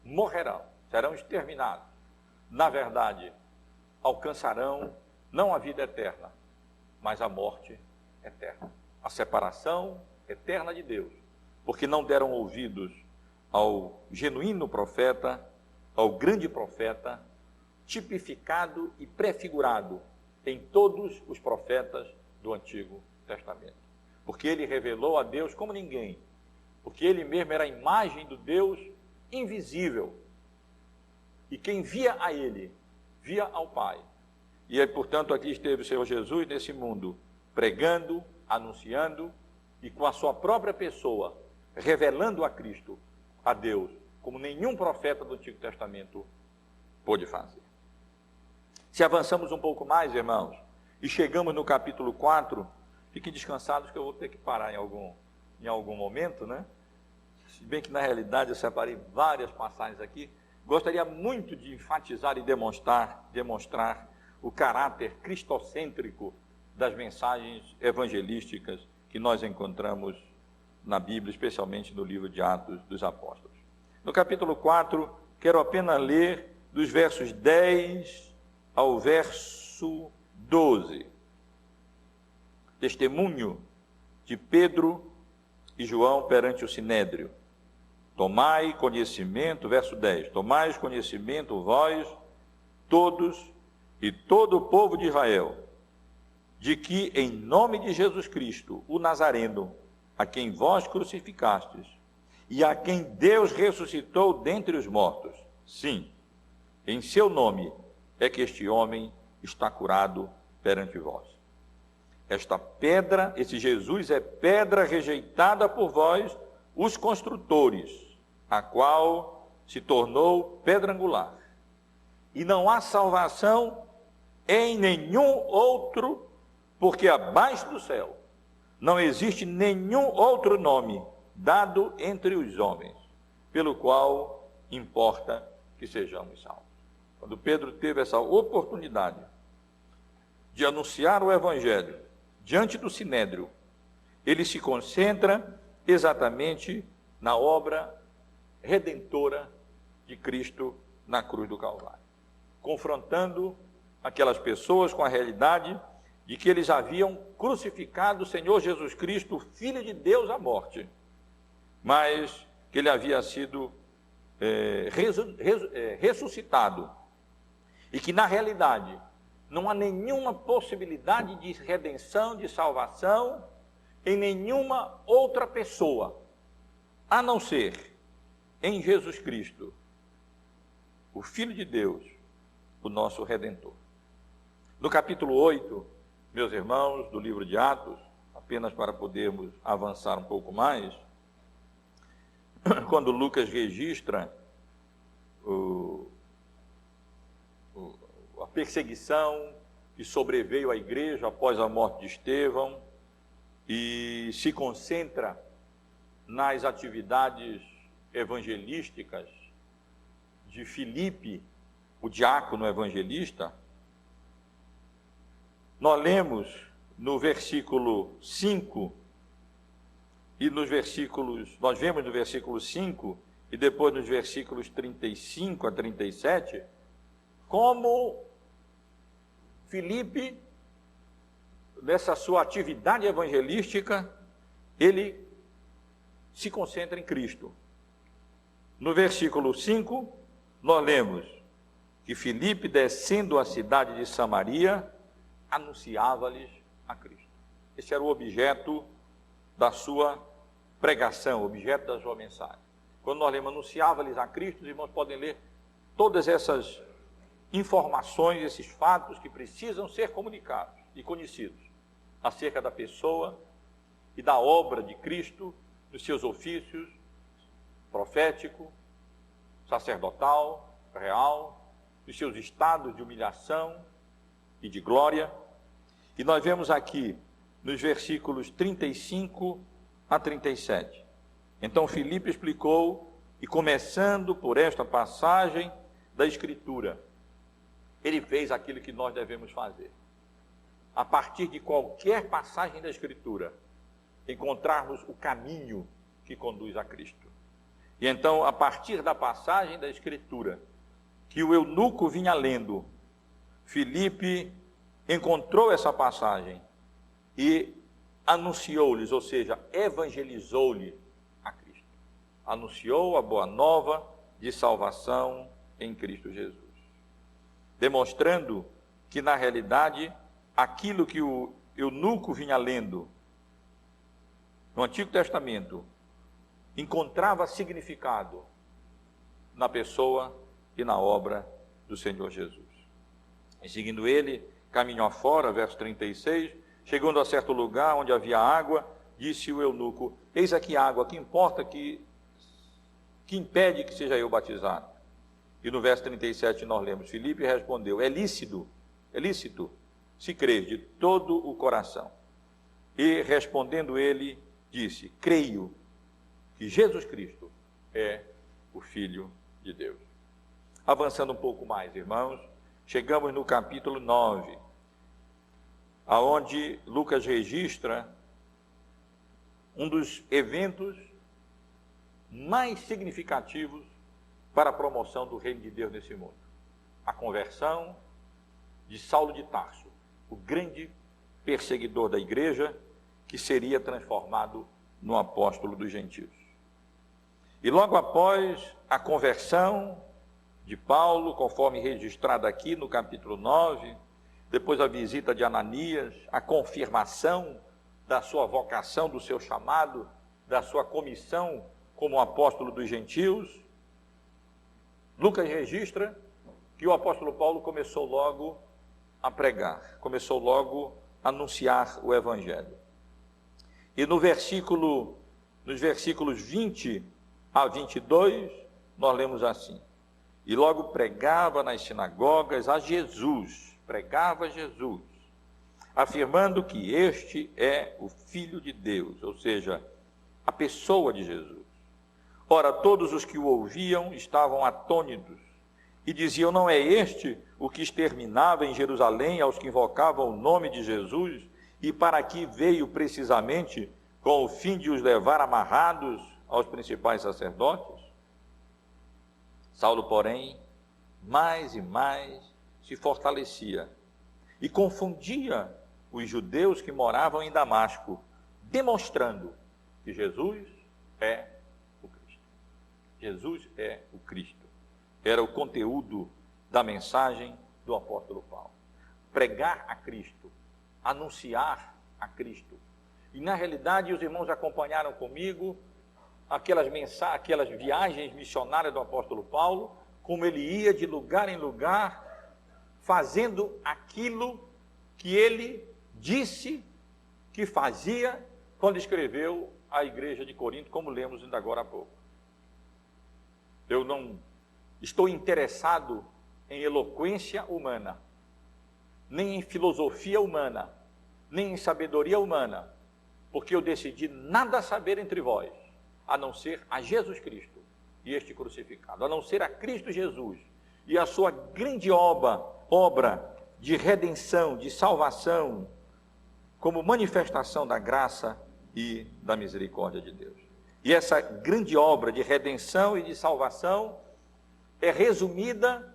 morrerão, serão exterminados. Na verdade, alcançarão não a vida eterna, mas a morte eterna, a separação eterna de Deus, porque não deram ouvidos ao genuíno profeta, ao grande profeta, tipificado e prefigurado em todos os profetas do Antigo Testamento. Porque ele revelou a Deus como ninguém, porque ele mesmo era a imagem do Deus invisível. E quem via a ele, via ao Pai. E, portanto, aqui esteve o Senhor Jesus nesse mundo, pregando, anunciando e com a sua própria pessoa, revelando a Cristo, a Deus, como nenhum profeta do Antigo Testamento pôde fazer. Se avançamos um pouco mais, irmãos, e chegamos no capítulo 4, fiquem descansados que eu vou ter que parar em algum momento, né? Se bem que na realidade eu separei várias passagens aqui, gostaria muito de enfatizar e demonstrar o caráter cristocêntrico das mensagens evangelísticas que nós encontramos na Bíblia, especialmente no livro de Atos dos Apóstolos. No capítulo 4, quero apenas ler dos versos 10 ao verso 12. Testemunho de Pedro e João perante o Sinédrio. Tomai conhecimento, verso 10, tomai conhecimento vós todos e todo o povo de Israel, de que em nome de Jesus Cristo, o Nazareno, a quem vós crucificastes, e a quem Deus ressuscitou dentre os mortos, sim, em seu nome é que este homem está curado perante vós. Esta pedra, esse Jesus é pedra rejeitada por vós, os construtores, a qual se tornou pedra angular. E não há salvação em nenhum outro, porque abaixo do céu não existe nenhum outro nome dado entre os homens, pelo qual importa que sejamos salvos. Quando Pedro teve essa oportunidade de anunciar o Evangelho diante do Sinédrio, ele se concentra exatamente na obra redentora de Cristo na cruz do Calvário, confrontando aquelas pessoas com a realidade de que eles haviam crucificado o Senhor Jesus Cristo, Filho de Deus, à morte, mas que ele havia sido ressuscitado, e que na realidade não há nenhuma possibilidade de redenção, de salvação em nenhuma outra pessoa, a não ser em Jesus Cristo, o Filho de Deus, o nosso Redentor. No capítulo 8, meus irmãos, do livro de Atos, apenas para podermos avançar um pouco mais, quando Lucas registra a perseguição que sobreveio à igreja após a morte de Estevão e se concentra nas atividades evangelísticas de Filipe, o diácono evangelista, nós lemos no versículo 5 e nós vemos no versículo 5 e depois nos versículos 35 a 37, como Filipe, nessa sua atividade evangelística, ele se concentra em Cristo. No versículo 5, nós lemos que Filipe, descendo a cidade de Samaria, anunciava-lhes a Cristo. Esse era o objeto da sua pregação, o objeto da sua mensagem. Quando nós lemos anunciava-lhes a Cristo, os irmãos podem ler todas essas informações, esses fatos que precisam ser comunicados e conhecidos acerca da pessoa e da obra de Cristo, dos seus ofícios profético, sacerdotal, real, dos seus estados de humilhação e de glória. E nós vemos aqui nos versículos 35 a 37. Então Filipe explicou, e começando por esta passagem da Escritura, ele fez aquilo que nós devemos fazer. A partir de qualquer passagem da Escritura, encontrarmos o caminho que conduz a Cristo. E então, a partir da passagem da Escritura, que o eunuco vinha lendo, Filipe encontrou essa passagem e anunciou-lhes, ou seja, evangelizou-lhe a Cristo. Anunciou a boa nova de salvação em Cristo Jesus. Demonstrando que, na realidade, aquilo que o eunuco vinha lendo no Antigo Testamento encontrava significado na pessoa e na obra do Senhor Jesus. E seguindo ele, caminhou afora, verso 36, chegando a certo lugar onde havia água, disse o eunuco: eis aqui água, que importa que impede que seja eu batizado? E no verso 37 nós lemos, Filipe respondeu: é lícito, se crês de todo o coração. E respondendo ele, disse: creio que Jesus Cristo é o Filho de Deus. Avançando um pouco mais, irmãos, chegamos no capítulo 9, aonde Lucas registra um dos eventos mais significativos para a promoção do reino de Deus nesse mundo. A conversão de Saulo de Tarso, o grande perseguidor da igreja, que seria transformado no apóstolo dos gentios. E logo após a conversão de Paulo, conforme registrado aqui no capítulo 9, depois a visita de Ananias, a confirmação da sua vocação, do seu chamado, da sua comissão como apóstolo dos gentios, Lucas registra que o apóstolo Paulo começou logo a pregar, começou logo a anunciar o evangelho. E nos versículos 20 a 22, nós lemos assim: e logo pregava nas sinagogas a Jesus, pregava Jesus, afirmando que este é o Filho de Deus, ou seja, a pessoa de Jesus. Ora, todos os que o ouviam estavam atônitos e diziam: não é este o que exterminava em Jerusalém aos que invocavam o nome de Jesus, e para aqui veio precisamente com o fim de os levar amarrados aos principais sacerdotes? Saulo, porém, mais e mais se fortalecia e confundia os judeus que moravam em Damasco, demonstrando que Jesus é o Cristo. Jesus é o Cristo. Era o conteúdo da mensagem do apóstolo Paulo. Pregar a Cristo, anunciar a Cristo. E na realidade os irmãos acompanharam comigo aquelas viagens missionárias do apóstolo Paulo, como ele ia de lugar em lugar, fazendo aquilo que ele disse que fazia quando escreveu a igreja de Corinto, como lemos ainda agora há pouco. Eu não estou interessado em eloquência humana, nem em filosofia humana, nem em sabedoria humana, porque eu decidi nada saber entre vós, a não ser a Jesus Cristo e este crucificado, a não ser a Cristo Jesus e a sua grande obra de redenção, de salvação, como manifestação da graça e da misericórdia de Deus. E essa grande obra de redenção e de salvação é resumida,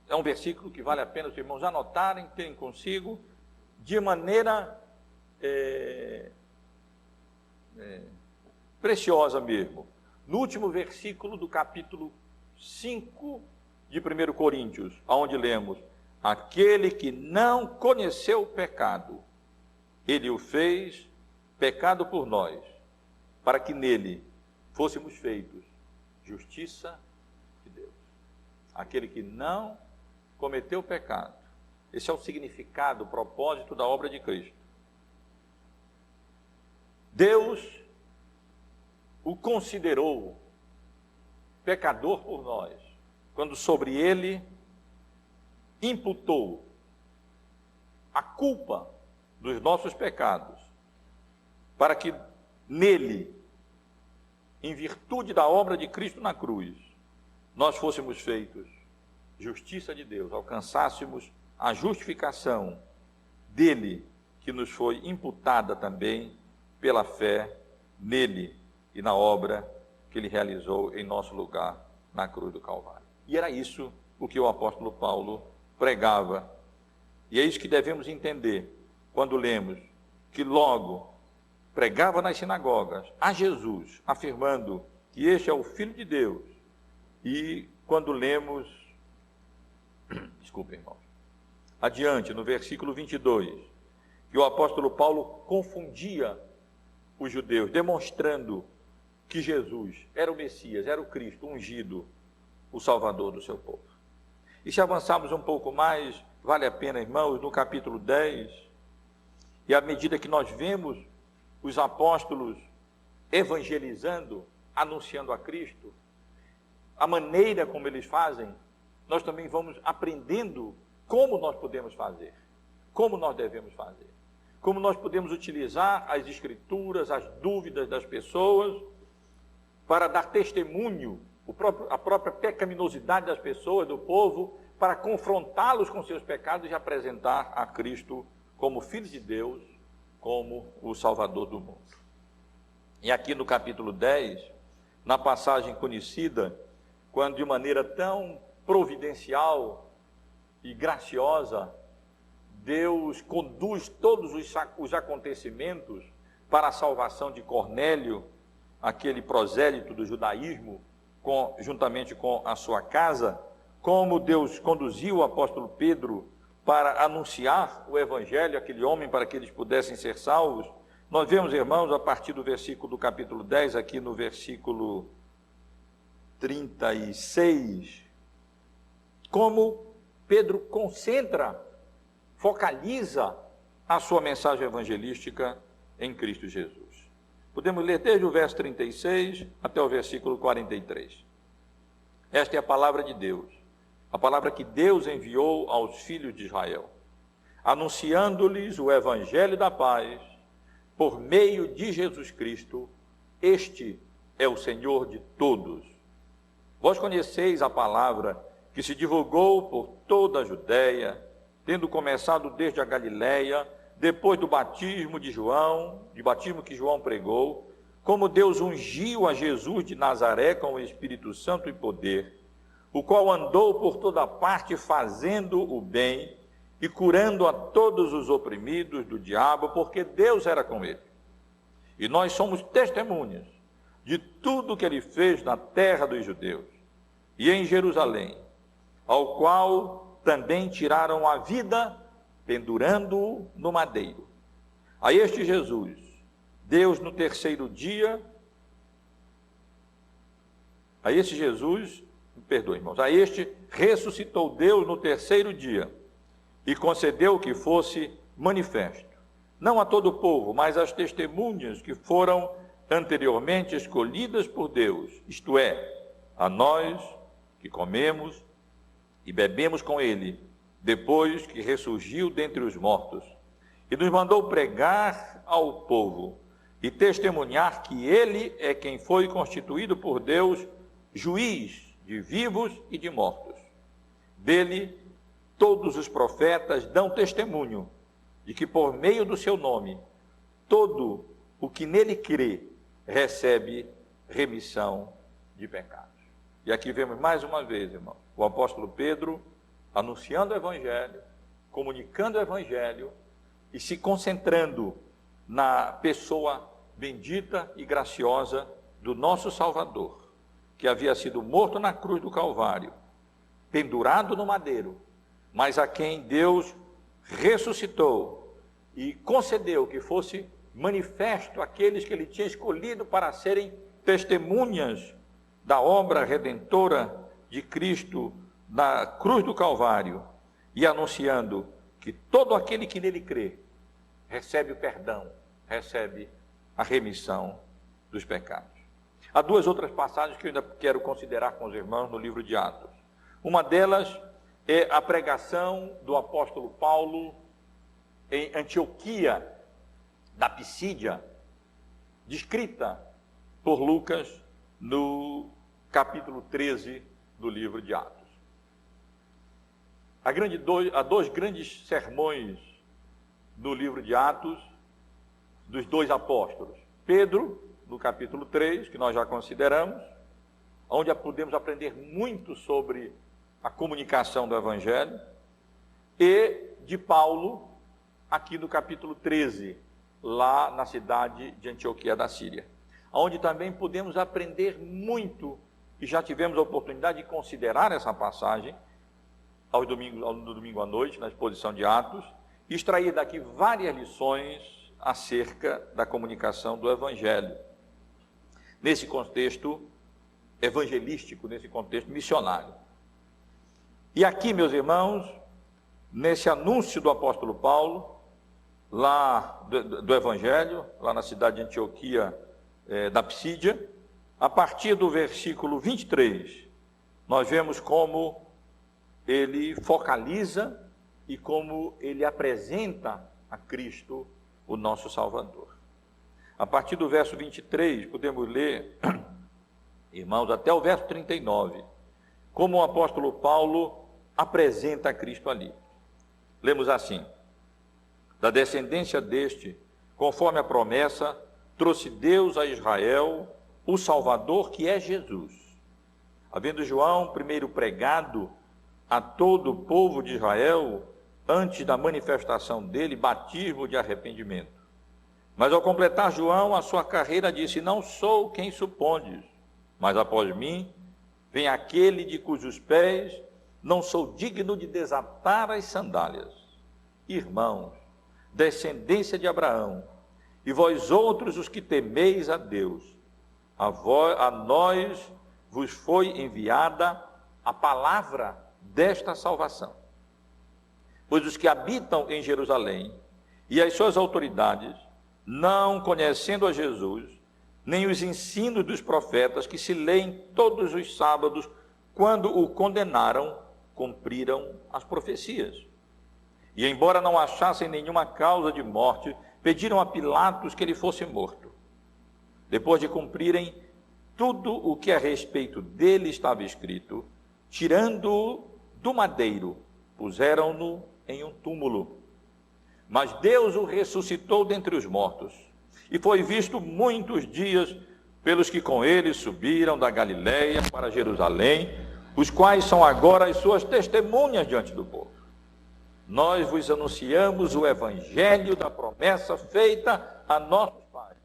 é um versículo que vale a pena os irmãos anotarem, terem consigo, de maneira preciosa mesmo. No último versículo do capítulo 5 de 1 Coríntios, onde lemos: aquele que não conheceu o pecado, ele o fez pecado por nós, para que nele fôssemos feitos justiça de Deus. Aquele que não cometeu pecado. Esse é o significado, o propósito da obra de Cristo. Deus o considerou pecador por nós, quando sobre ele imputou a culpa dos nossos pecados, para que nele, em virtude da obra de Cristo na cruz, nós fôssemos feitos justiça de Deus, alcançássemos a justificação dele, que nos foi imputada também pela fé nele e na obra que ele realizou em nosso lugar na cruz do Calvário. E era isso o que o apóstolo Paulo pregava. E é isso que devemos entender quando lemos que logo pregava nas sinagogas a Jesus, afirmando que este é o Filho de Deus. E quando lemos, desculpe, irmãos, adiante, no versículo 22, que o apóstolo Paulo confundia os judeus, demonstrando que Jesus era o Messias, era o Cristo ungido, o Salvador do seu povo. E se avançarmos um pouco mais, vale a pena, irmãos, no capítulo 10, e à medida que nós vemos os apóstolos evangelizando, anunciando a Cristo, a maneira como eles fazem, nós também vamos aprendendo como nós podemos fazer, como nós devemos fazer, como nós podemos utilizar as escrituras, as dúvidas das pessoas, para dar testemunho, a própria pecaminosidade das pessoas, do povo, para confrontá-los com seus pecados e apresentar a Cristo como Filho de Deus, como o Salvador do mundo. E aqui no capítulo 10, na passagem conhecida, quando de maneira tão providencial e graciosa, Deus conduz todos os acontecimentos para a salvação de Cornélio, aquele prosélito do judaísmo, juntamente com a sua casa, como Deus conduziu o apóstolo Pedro para anunciar o evangelho àquele homem, para que eles pudessem ser salvos. Nós vemos, irmãos, a partir do versículo do capítulo 10, aqui no versículo 36, como Pedro concentra, focaliza a sua mensagem evangelística em Cristo Jesus. Podemos ler desde o verso 36 até o versículo 43. Esta é a palavra de Deus, a palavra que Deus enviou aos filhos de Israel, anunciando-lhes o evangelho da paz por meio de Jesus Cristo. Este é o Senhor de todos. Vós conheceis a palavra que se divulgou por toda a Judéia, tendo começado desde a Galiléia, depois do batismo de João, de batismo que João pregou, como Deus ungiu a Jesus de Nazaré com o Espírito Santo e poder, o qual andou por toda parte fazendo o bem e curando a todos os oprimidos do diabo, porque Deus era com ele. E nós somos testemunhas de tudo que ele fez na terra dos judeus e em Jerusalém, ao qual também tiraram a vida, pendurando-o no madeiro. A este Jesus, Deus no terceiro dia, a este ressuscitou Deus no terceiro dia e concedeu que fosse manifesto, não a todo o povo, mas às testemunhas que foram anteriormente escolhidas por Deus, isto é, a nós que comemos e bebemos com ele, depois que ressurgiu dentre os mortos, e nos mandou pregar ao povo e testemunhar que ele é quem foi constituído por Deus juiz de vivos e de mortos. Dele, todos os profetas dão testemunho de que por meio do seu nome, todo o que nele crê recebe remissão de pecados. E aqui vemos mais uma vez, irmão, o apóstolo Pedro anunciando o evangelho, comunicando o evangelho e se concentrando na pessoa bendita e graciosa do nosso Salvador, que havia sido morto na cruz do Calvário, pendurado no madeiro, mas a quem Deus ressuscitou e concedeu que fosse manifesto aqueles que ele tinha escolhido para serem testemunhas da obra redentora de Cristo na cruz do Calvário, e anunciando que todo aquele que nele crê recebe o perdão, recebe a remissão dos pecados. Há duas outras passagens que eu ainda quero considerar com os irmãos no livro de Atos. Uma delas é a pregação do apóstolo Paulo em Antioquia da Pisídia, descrita por Lucas no capítulo 13 do livro de Atos. Há dois grandes sermões no livro de Atos dos dois apóstolos. Pedro, no capítulo 3, que nós já consideramos, onde podemos aprender muito sobre a comunicação do Evangelho, e de Paulo, aqui no capítulo 13, lá na cidade de Antioquia da Síria, onde também podemos aprender muito, e já tivemos a oportunidade de considerar essa passagem no domingo à noite, na exposição de Atos, e extrair daqui várias lições acerca da comunicação do Evangelho, nesse contexto evangelístico, nesse contexto missionário. E aqui, meus irmãos, nesse anúncio do apóstolo Paulo, lá do Evangelho, lá na cidade de Antioquia da Pisídia, a partir do versículo 23, nós vemos como ele focaliza e como ele apresenta a Cristo, o nosso Salvador. A partir do verso 23, podemos ler, irmãos, até o verso 39, como o apóstolo Paulo apresenta a Cristo ali. Lemos assim: da descendência deste, conforme a promessa, trouxe Deus a Israel o Salvador, que é Jesus. Havendo João primeiro pregado a todo o povo de Israel, antes da manifestação dele, batismo de arrependimento. Mas ao completar João a sua carreira, disse: não sou quem supondes, mas após mim vem aquele de cujos pés não sou digno de desatar as sandálias. Irmãos, descendência de Abraão, e vós outros os que temeis a Deus, a nós vos foi enviada a palavra desta salvação. Pois os que habitam em Jerusalém e as suas autoridades, não conhecendo a Jesus, nem os ensinos dos profetas que se leem todos os sábados, quando o condenaram, cumpriram as profecias. E embora não achassem nenhuma causa de morte, pediram a Pilatos que ele fosse morto. Depois de cumprirem tudo o que a respeito dele estava escrito, tirando-o do madeiro, puseram-no em um túmulo. Mas Deus o ressuscitou dentre os mortos, e foi visto muitos dias pelos que com ele subiram da Galiléia para Jerusalém, os quais são agora as suas testemunhas diante do povo. Nós vos anunciamos o evangelho da promessa feita a nossos pais,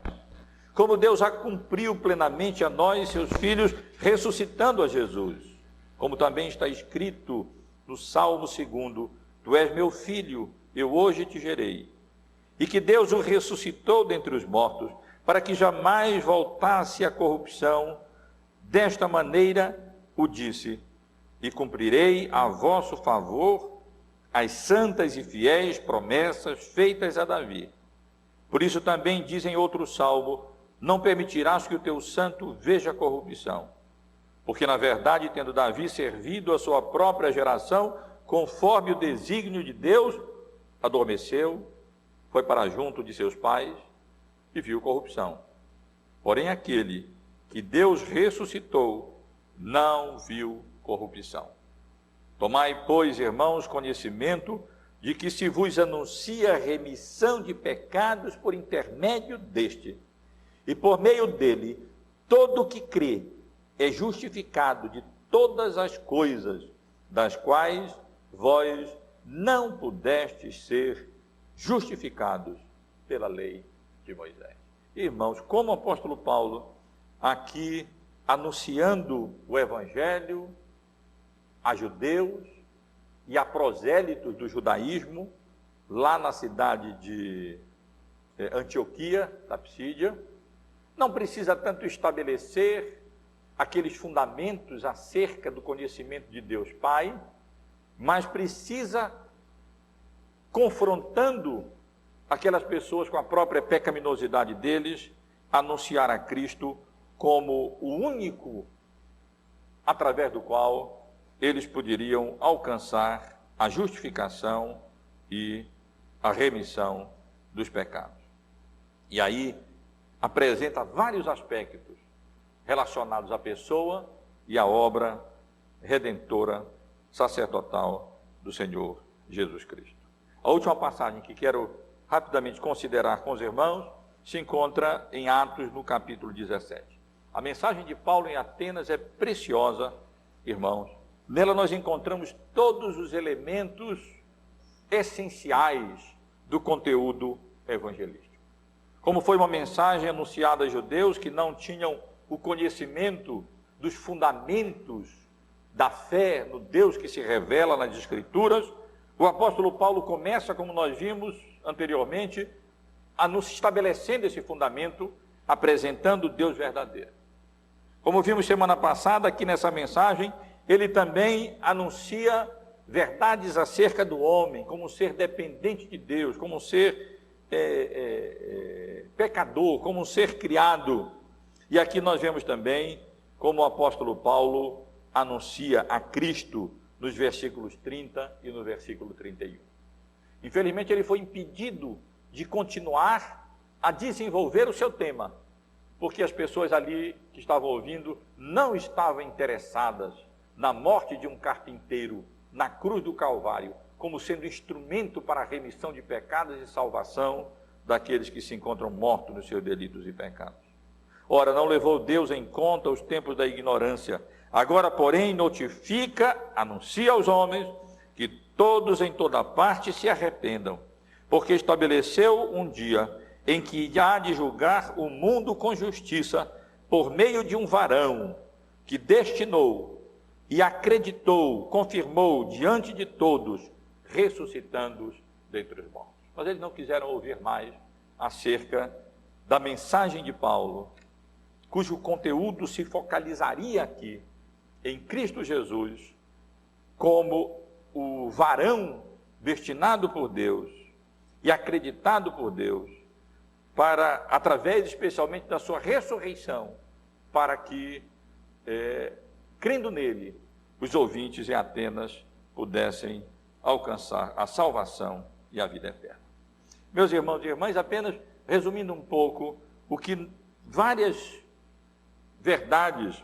como Deus a cumpriu plenamente a nós, seus filhos, ressuscitando a Jesus, como também está escrito no Salmo 2: Tu és meu filho, eu hoje te gerei. E que Deus o ressuscitou dentre os mortos, para que jamais voltasse à corrupção. Desta maneira o disse: e cumprirei a vosso favor as santas e fiéis promessas feitas a Davi. Por isso também diz em outro salmo: não permitirás que o teu santo veja corrupção. Porque na verdade, tendo Davi servido a sua própria geração, conforme o desígnio de Deus, adormeceu, foi para junto de seus pais e viu corrupção. Porém aquele que Deus ressuscitou não viu corrupção. Tomai, pois, irmãos, conhecimento de que se vos anuncia a remissão de pecados por intermédio deste, e por meio dele todo o que crê é justificado de todas as coisas das quais vós não pudestes ser justificados pela lei de Moisés. Irmãos, como o apóstolo Paulo, aqui anunciando o evangelho a judeus e a prosélitos do judaísmo, lá na cidade de Antioquia, da Psídia, não precisa tanto estabelecer aqueles fundamentos acerca do conhecimento de Deus Pai, mas precisa, confrontando aquelas pessoas com a própria pecaminosidade deles, anunciar a Cristo como o único através do qual eles poderiam alcançar a justificação e a remissão dos pecados. E aí apresenta vários aspectos relacionados à pessoa e à obra redentora sacerdotal do Senhor Jesus Cristo. A última passagem que quero rapidamente considerar com os irmãos se encontra em Atos, no capítulo 17. A mensagem de Paulo em Atenas é preciosa, irmãos. Nela nós encontramos todos os elementos essenciais do conteúdo evangelístico. Como foi uma mensagem anunciada a judeus que não tinham o conhecimento dos fundamentos da fé no Deus que se revela nas Escrituras, o apóstolo Paulo começa, como nós vimos anteriormente, a nos estabelecendo esse fundamento, apresentando o Deus verdadeiro. Como vimos semana passada, aqui nessa mensagem, ele também anuncia verdades acerca do homem, como um ser dependente de Deus, como um ser pecador, como um ser criado. E aqui nós vemos também como o apóstolo Paulo anuncia a Cristo nos versículos 30 e no versículo 31. Infelizmente ele foi impedido de continuar a desenvolver o seu tema, porque as pessoas ali que estavam ouvindo não estavam interessadas na morte de um carpinteiro na cruz do Calvário, como sendo instrumento para a remissão de pecados e salvação daqueles que se encontram mortos nos seus delitos e pecados. Ora, não levou Deus em conta os tempos da ignorância, Agora, porém, notifica, anuncia aos homens, que todos em toda parte se arrependam, porque estabeleceu um dia em que há de julgar o mundo com justiça, por meio de um varão, que destinou e acreditou, confirmou diante de todos, ressuscitando-os dentre os mortos. Mas eles não quiseram ouvir mais acerca da mensagem de Paulo, cujo conteúdo se focalizaria aqui em Cristo Jesus, como o varão destinado por Deus e acreditado por Deus, para, através especialmente da sua ressurreição, para que, crendo nele, os ouvintes em Atenas pudessem alcançar a salvação e a vida eterna. Meus irmãos e irmãs, apenas resumindo um pouco o que várias verdades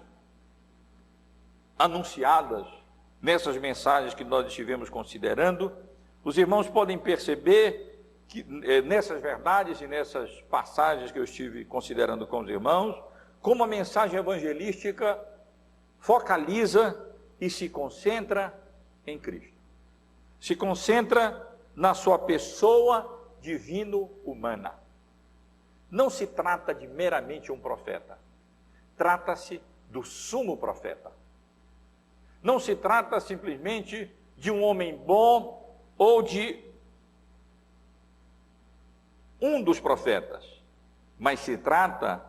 anunciadas nessas mensagens que nós estivemos considerando, os irmãos podem perceber que nessas verdades e nessas passagens que eu estive considerando com os irmãos, como a mensagem evangelística focaliza e se concentra em Cristo. Se concentra na sua pessoa divino-humana. Não se trata de meramente um profeta. Trata-se do sumo profeta. Não se trata simplesmente de um homem bom ou de um dos profetas, mas se trata,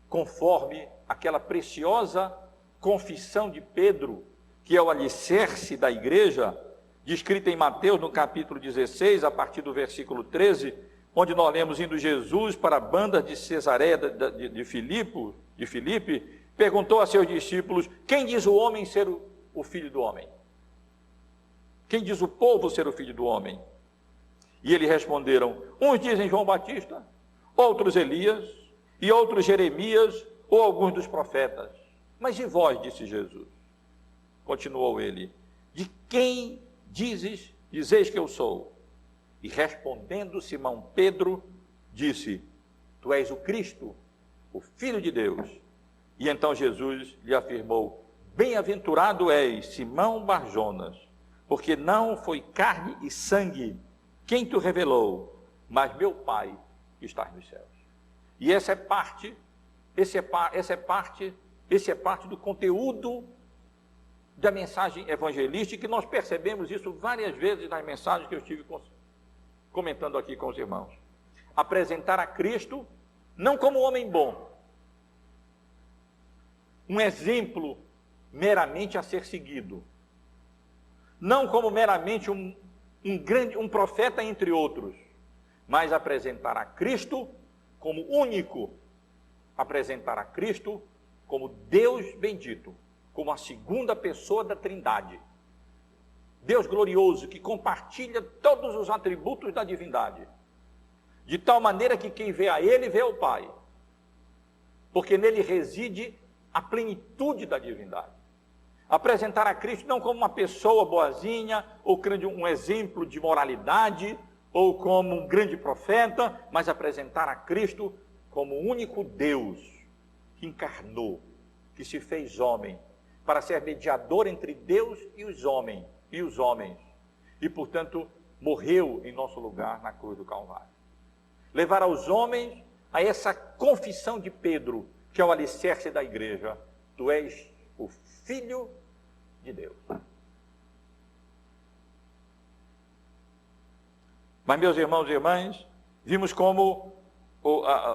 conforme aquela preciosa confissão de Pedro, que é o alicerce da igreja, descrita em Mateus, no capítulo 16, a partir do versículo 13, onde nós lemos: indo Jesus para a banda de Cesareia de Filipe, perguntou a seus discípulos: quem diz o homem ser o filho do homem? Quem diz o povo ser o filho do homem? E eles responderam: uns dizem João Batista, outros Elias, e outros Jeremias, ou alguns dos profetas. Mas e vós, disse Jesus? Continuou ele: de quem dizeis que eu sou? E respondendo Simão Pedro, disse: tu és o Cristo, o Filho de Deus. E então Jesus lhe afirmou: bem-aventurado és, Simão Barjonas, porque não foi carne e sangue quem te revelou, mas meu Pai que está nos céus. E esse é parte do conteúdo da mensagem evangelística, que nós percebemos isso várias vezes nas mensagens que eu estive comentando aqui com os irmãos. Apresentar a Cristo não como homem bom, um exemplo meramente a ser seguido, não como meramente um profeta entre outros, mas apresentar a Cristo como único, apresentar a Cristo como Deus bendito, como a segunda pessoa da Trindade, Deus glorioso, que compartilha todos os atributos da divindade, de tal maneira que quem vê a Ele, vê ao Pai, porque nele reside a plenitude da divindade. Apresentar a Cristo não como uma pessoa boazinha, ou um exemplo de moralidade, ou como um grande profeta, mas apresentar a Cristo como o único Deus que encarnou, que se fez homem, para ser mediador entre Deus e os homens, e portanto morreu em nosso lugar na cruz do Calvário. Levar aos homens a essa confissão de Pedro, que é o alicerce da igreja: tu és o Filho de Deus. Mas, meus irmãos e irmãs, vimos como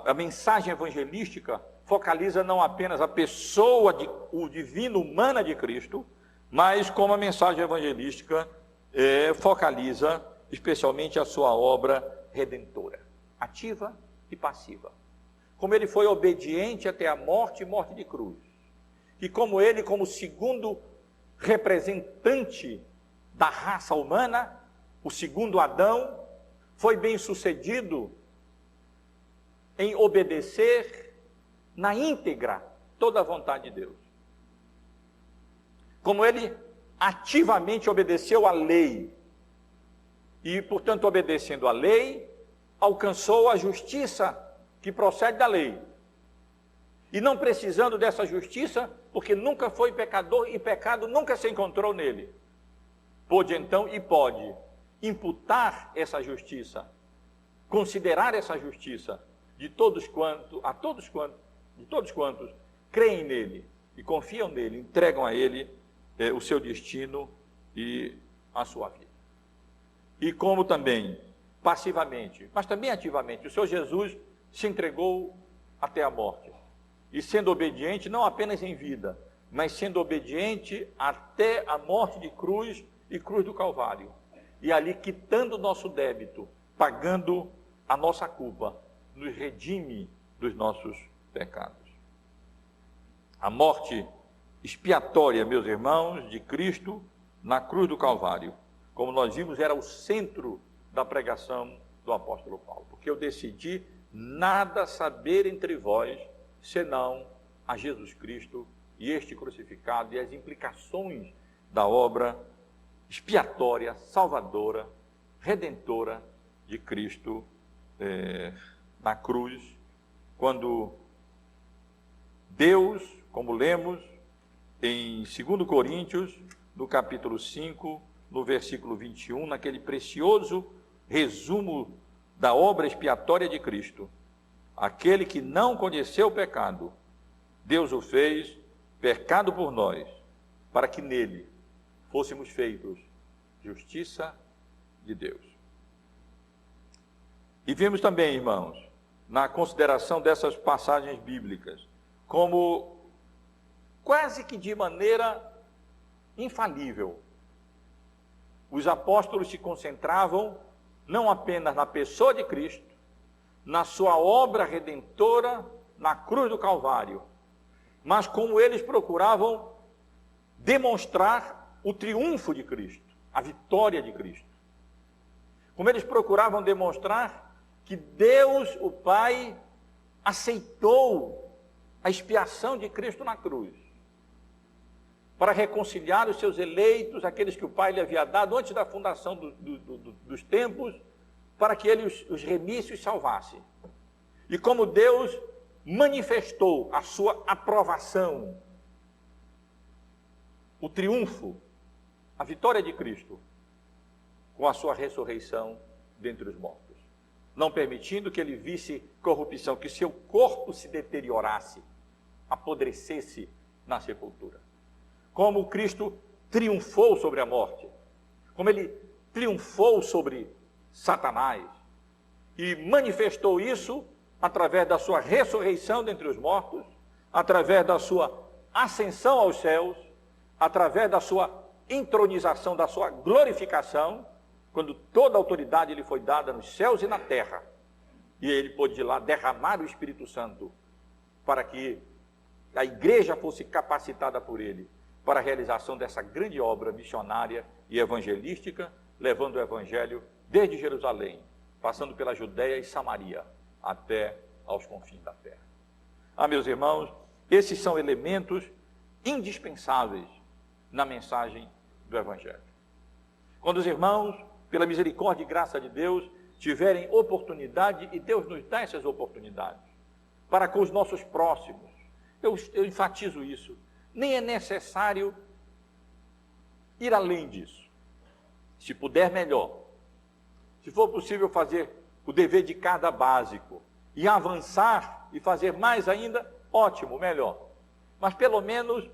a mensagem evangelística focaliza não apenas a pessoa, o divino humana de Cristo, mas como a mensagem evangelística focaliza especialmente a sua obra redentora, ativa e passiva. Como ele foi obediente até a morte e morte de cruz. E como ele, como segundo representante da raça humana, o segundo Adão, foi bem sucedido em obedecer na íntegra toda a vontade de Deus. Como ele ativamente obedeceu à lei, e portanto obedecendo à lei, alcançou a justiça que procede da lei. e não precisando dessa justiça, porque nunca foi pecador e pecado nunca se encontrou nele, pôde então e pode imputar essa justiça, considerar essa justiça de todos quantos creem nele e confiam nele, entregam a ele o seu destino e a sua vida. E como também passivamente, mas também ativamente, o Senhor Jesus se entregou até a morte. E sendo obediente, não apenas em vida, mas sendo obediente até a morte de cruz e cruz do Calvário. E ali quitando o nosso débito, pagando a nossa culpa, nos redime dos nossos pecados. A morte expiatória, meus irmãos, de Cristo na cruz do Calvário, como nós vimos, era o centro da pregação do apóstolo Paulo. Porque eu decidi nada saber entre vós, senão a Jesus Cristo e este crucificado e as implicações da obra expiatória, salvadora, redentora de Cristo na cruz, quando Deus, como lemos em 2 Coríntios, no capítulo 5, no versículo 21, naquele precioso resumo da obra expiatória de Cristo, aquele que não conheceu o pecado, Deus o fez pecado por nós, para que nele fôssemos feitos justiça de Deus. E vemos também, irmãos, na consideração dessas passagens bíblicas, como quase que de maneira infalível, os apóstolos se concentravam não apenas na pessoa de Cristo, na sua obra redentora na cruz do Calvário, mas como eles procuravam demonstrar o triunfo de Cristo, a vitória de Cristo. Como eles procuravam demonstrar que Deus, o Pai, aceitou a expiação de Cristo na cruz, para reconciliar os seus eleitos, aqueles que o Pai lhe havia dado antes da fundação dos tempos, para que ele os remisse e os salvasse. E como Deus manifestou a sua aprovação, o triunfo, a vitória de Cristo, com a sua ressurreição dentre os mortos, não permitindo que ele visse corrupção, que seu corpo se deteriorasse, apodrecesse na sepultura. Como Cristo triunfou sobre a morte, como ele triunfou sobre Satanás, e manifestou isso através da sua ressurreição dentre os mortos, através da sua ascensão aos céus, através da sua entronização, da sua glorificação, quando toda a autoridade lhe foi dada nos céus e na terra, e ele pôde ir lá derramar o Espírito Santo, para que a igreja fosse capacitada por ele, para a realização dessa grande obra missionária e evangelística, levando o evangelho desde Jerusalém, passando pela Judéia e Samaria, até aos confins da terra. Meus irmãos, esses são elementos indispensáveis na mensagem do evangelho. Quando os irmãos, pela misericórdia e graça de Deus, tiverem oportunidade, e Deus nos dá essas oportunidades, para com os nossos próximos, eu enfatizo isso, nem é necessário ir além disso. Se puder, melhor. Se for possível fazer o dever de cada básico e avançar e fazer mais ainda, ótimo, melhor. Mas pelo menos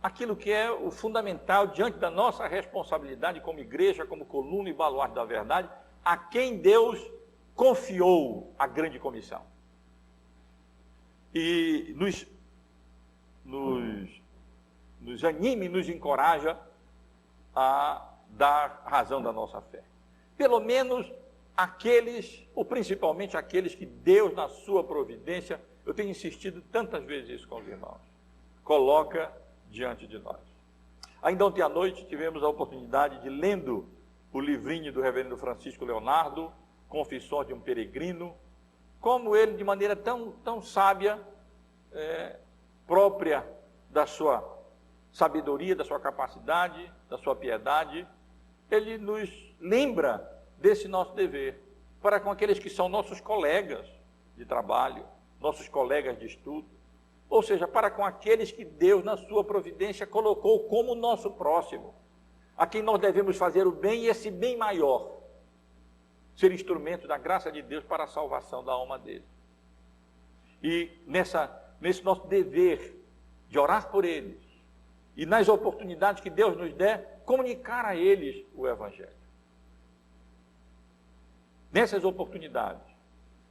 aquilo que é o fundamental diante da nossa responsabilidade como igreja, como coluna e baluarte da verdade, a quem Deus confiou a grande comissão. E nos anime, nos encoraja a dar razão da nossa fé. Pelo menos aqueles, ou principalmente aqueles que Deus, na sua providência, eu tenho insistido tantas vezes isso com os irmãos, coloca diante de nós. Ainda ontem à noite tivemos a oportunidade de, lendo o livrinho do reverendo Francisco Leonardo, Confissões de um Peregrino, como ele, de maneira tão sábia, própria da sua sabedoria, da sua capacidade, da sua piedade, ele nos lembra desse nosso dever para com aqueles que são nossos colegas de trabalho, nossos colegas de estudo, ou seja, para com aqueles que Deus, na sua providência, colocou como nosso próximo, a quem nós devemos fazer o bem, e esse bem maior, ser instrumento da graça de Deus para a salvação da alma dele. E nesse nosso dever de orar por eles, e nas oportunidades que Deus nos der, comunicar a eles o Evangelho. Nessas oportunidades,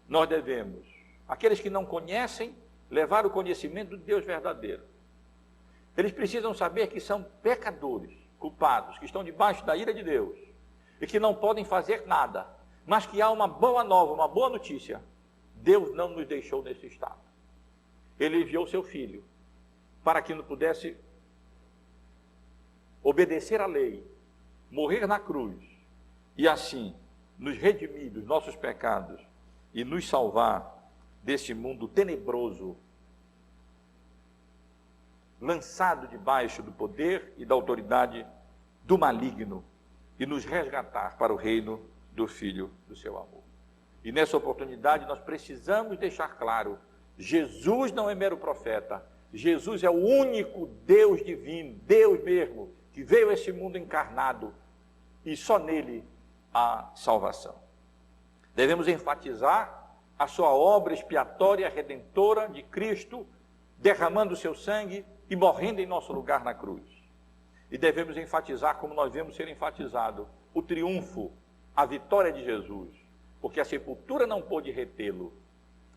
nós devemos, aqueles que não conhecem, levar o conhecimento do Deus verdadeiro. Eles precisam saber que são pecadores, culpados, que estão debaixo da ira de Deus, e que não podem fazer nada, mas que há uma boa nova, uma boa notícia. Deus não nos deixou nesse estado. Ele enviou seu Filho, para que não pudesse obedecer à lei, morrer na cruz, e assim nos redimir dos nossos pecados e nos salvar desse mundo tenebroso, lançado debaixo do poder e da autoridade do maligno, e nos resgatar para o reino do Filho do seu amor. E nessa oportunidade nós precisamos deixar claro, Jesus não é mero profeta, Jesus é o único Deus divino, Deus mesmo, que veio a esse mundo encarnado, e só nele há salvação. Devemos enfatizar a sua obra expiatória, redentora de Cristo, derramando o seu sangue e morrendo em nosso lugar na cruz. E devemos enfatizar, como nós vemos ser enfatizado, o triunfo, a vitória de Jesus, porque a sepultura não pôde retê-lo,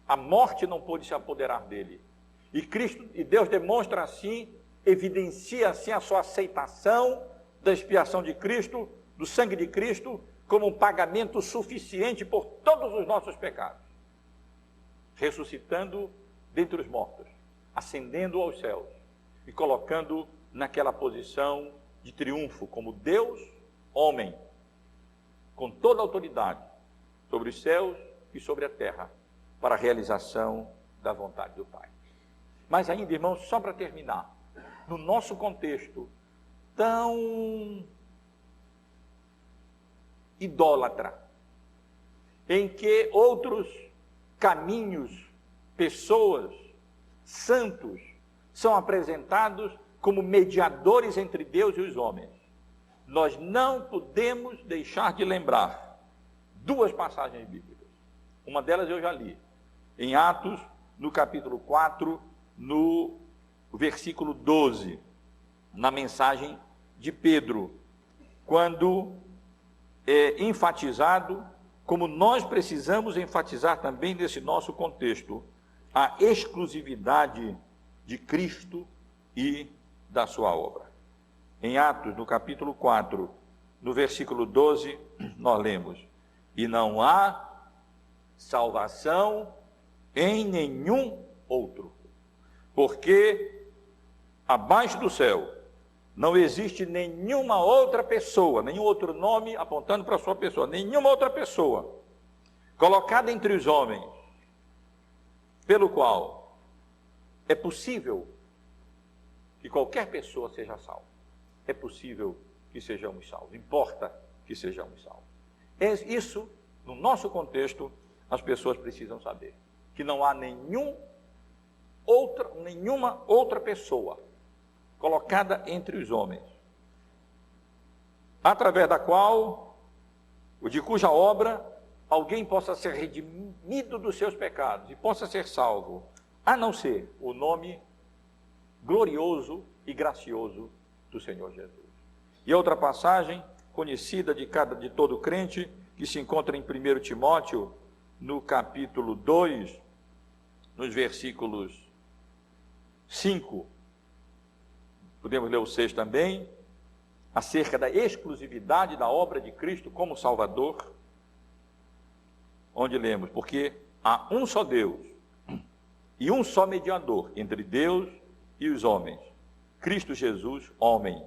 a morte não pôde se apoderar dele. E Deus demonstra assim, evidencia assim a sua aceitação da expiação de Cristo, do sangue de Cristo, como um pagamento suficiente por todos os nossos pecados, ressuscitando dentre os mortos, ascendendo aos céus e colocando naquela posição de triunfo como Deus, homem, com toda a autoridade sobre os céus e sobre a terra, para a realização da vontade do Pai. Mas ainda, irmãos, só para terminar, no nosso contexto tão idólatra, em que outros caminhos, pessoas, santos, são apresentados como mediadores entre Deus e os homens, nós não podemos deixar de lembrar duas passagens bíblicas. Uma delas eu já li, em Atos, no capítulo 4, no versículo 12, na mensagem de Pedro, quando é enfatizado, como nós precisamos enfatizar também nesse nosso contexto, a exclusividade de Cristo e da sua obra. Em Atos, no capítulo 4, no versículo 12, nós lemos: e não há salvação em nenhum outro, porque abaixo do céu não existe nenhuma outra pessoa, nenhum outro nome apontando para a sua pessoa, nenhuma outra pessoa colocada entre os homens, pelo qual é possível que qualquer pessoa seja salva. É possível que sejamos salvos, importa que sejamos salvos. Isso, no nosso contexto, as pessoas precisam saber, que não há nenhuma outra pessoa colocada entre os homens, através da qual, ou de cuja obra, alguém possa ser redimido dos seus pecados e possa ser salvo, a não ser o nome glorioso e gracioso do Senhor Jesus. E outra passagem conhecida de todo crente, que se encontra em 1 Timóteo, no capítulo 2, nos versículos 5, podemos ler o 6 também, acerca da exclusividade da obra de Cristo como Salvador, onde lemos: porque há um só Deus e um só mediador entre Deus e os homens, Cristo Jesus, homem.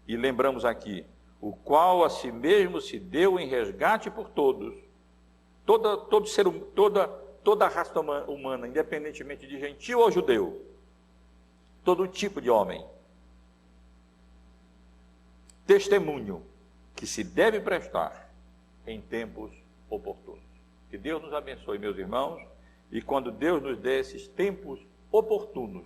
E lembramos aqui, o qual a si mesmo se deu em resgate por todos, toda a raça humana, independentemente de gentil ou judeu, todo tipo de homem. Testemunho que se deve prestar em tempos oportunos. Que Deus nos abençoe, meus irmãos, e quando Deus nos der esses tempos oportunos,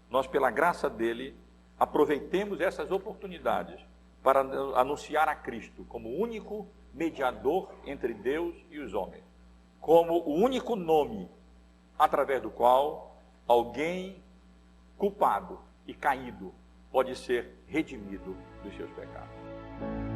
nós, pela graça dele, aproveitemos essas oportunidades para anunciar a Cristo como o único mediador entre Deus e os homens, como o único nome através do qual alguém culpado e caído pode ser redimido dos seus pecados.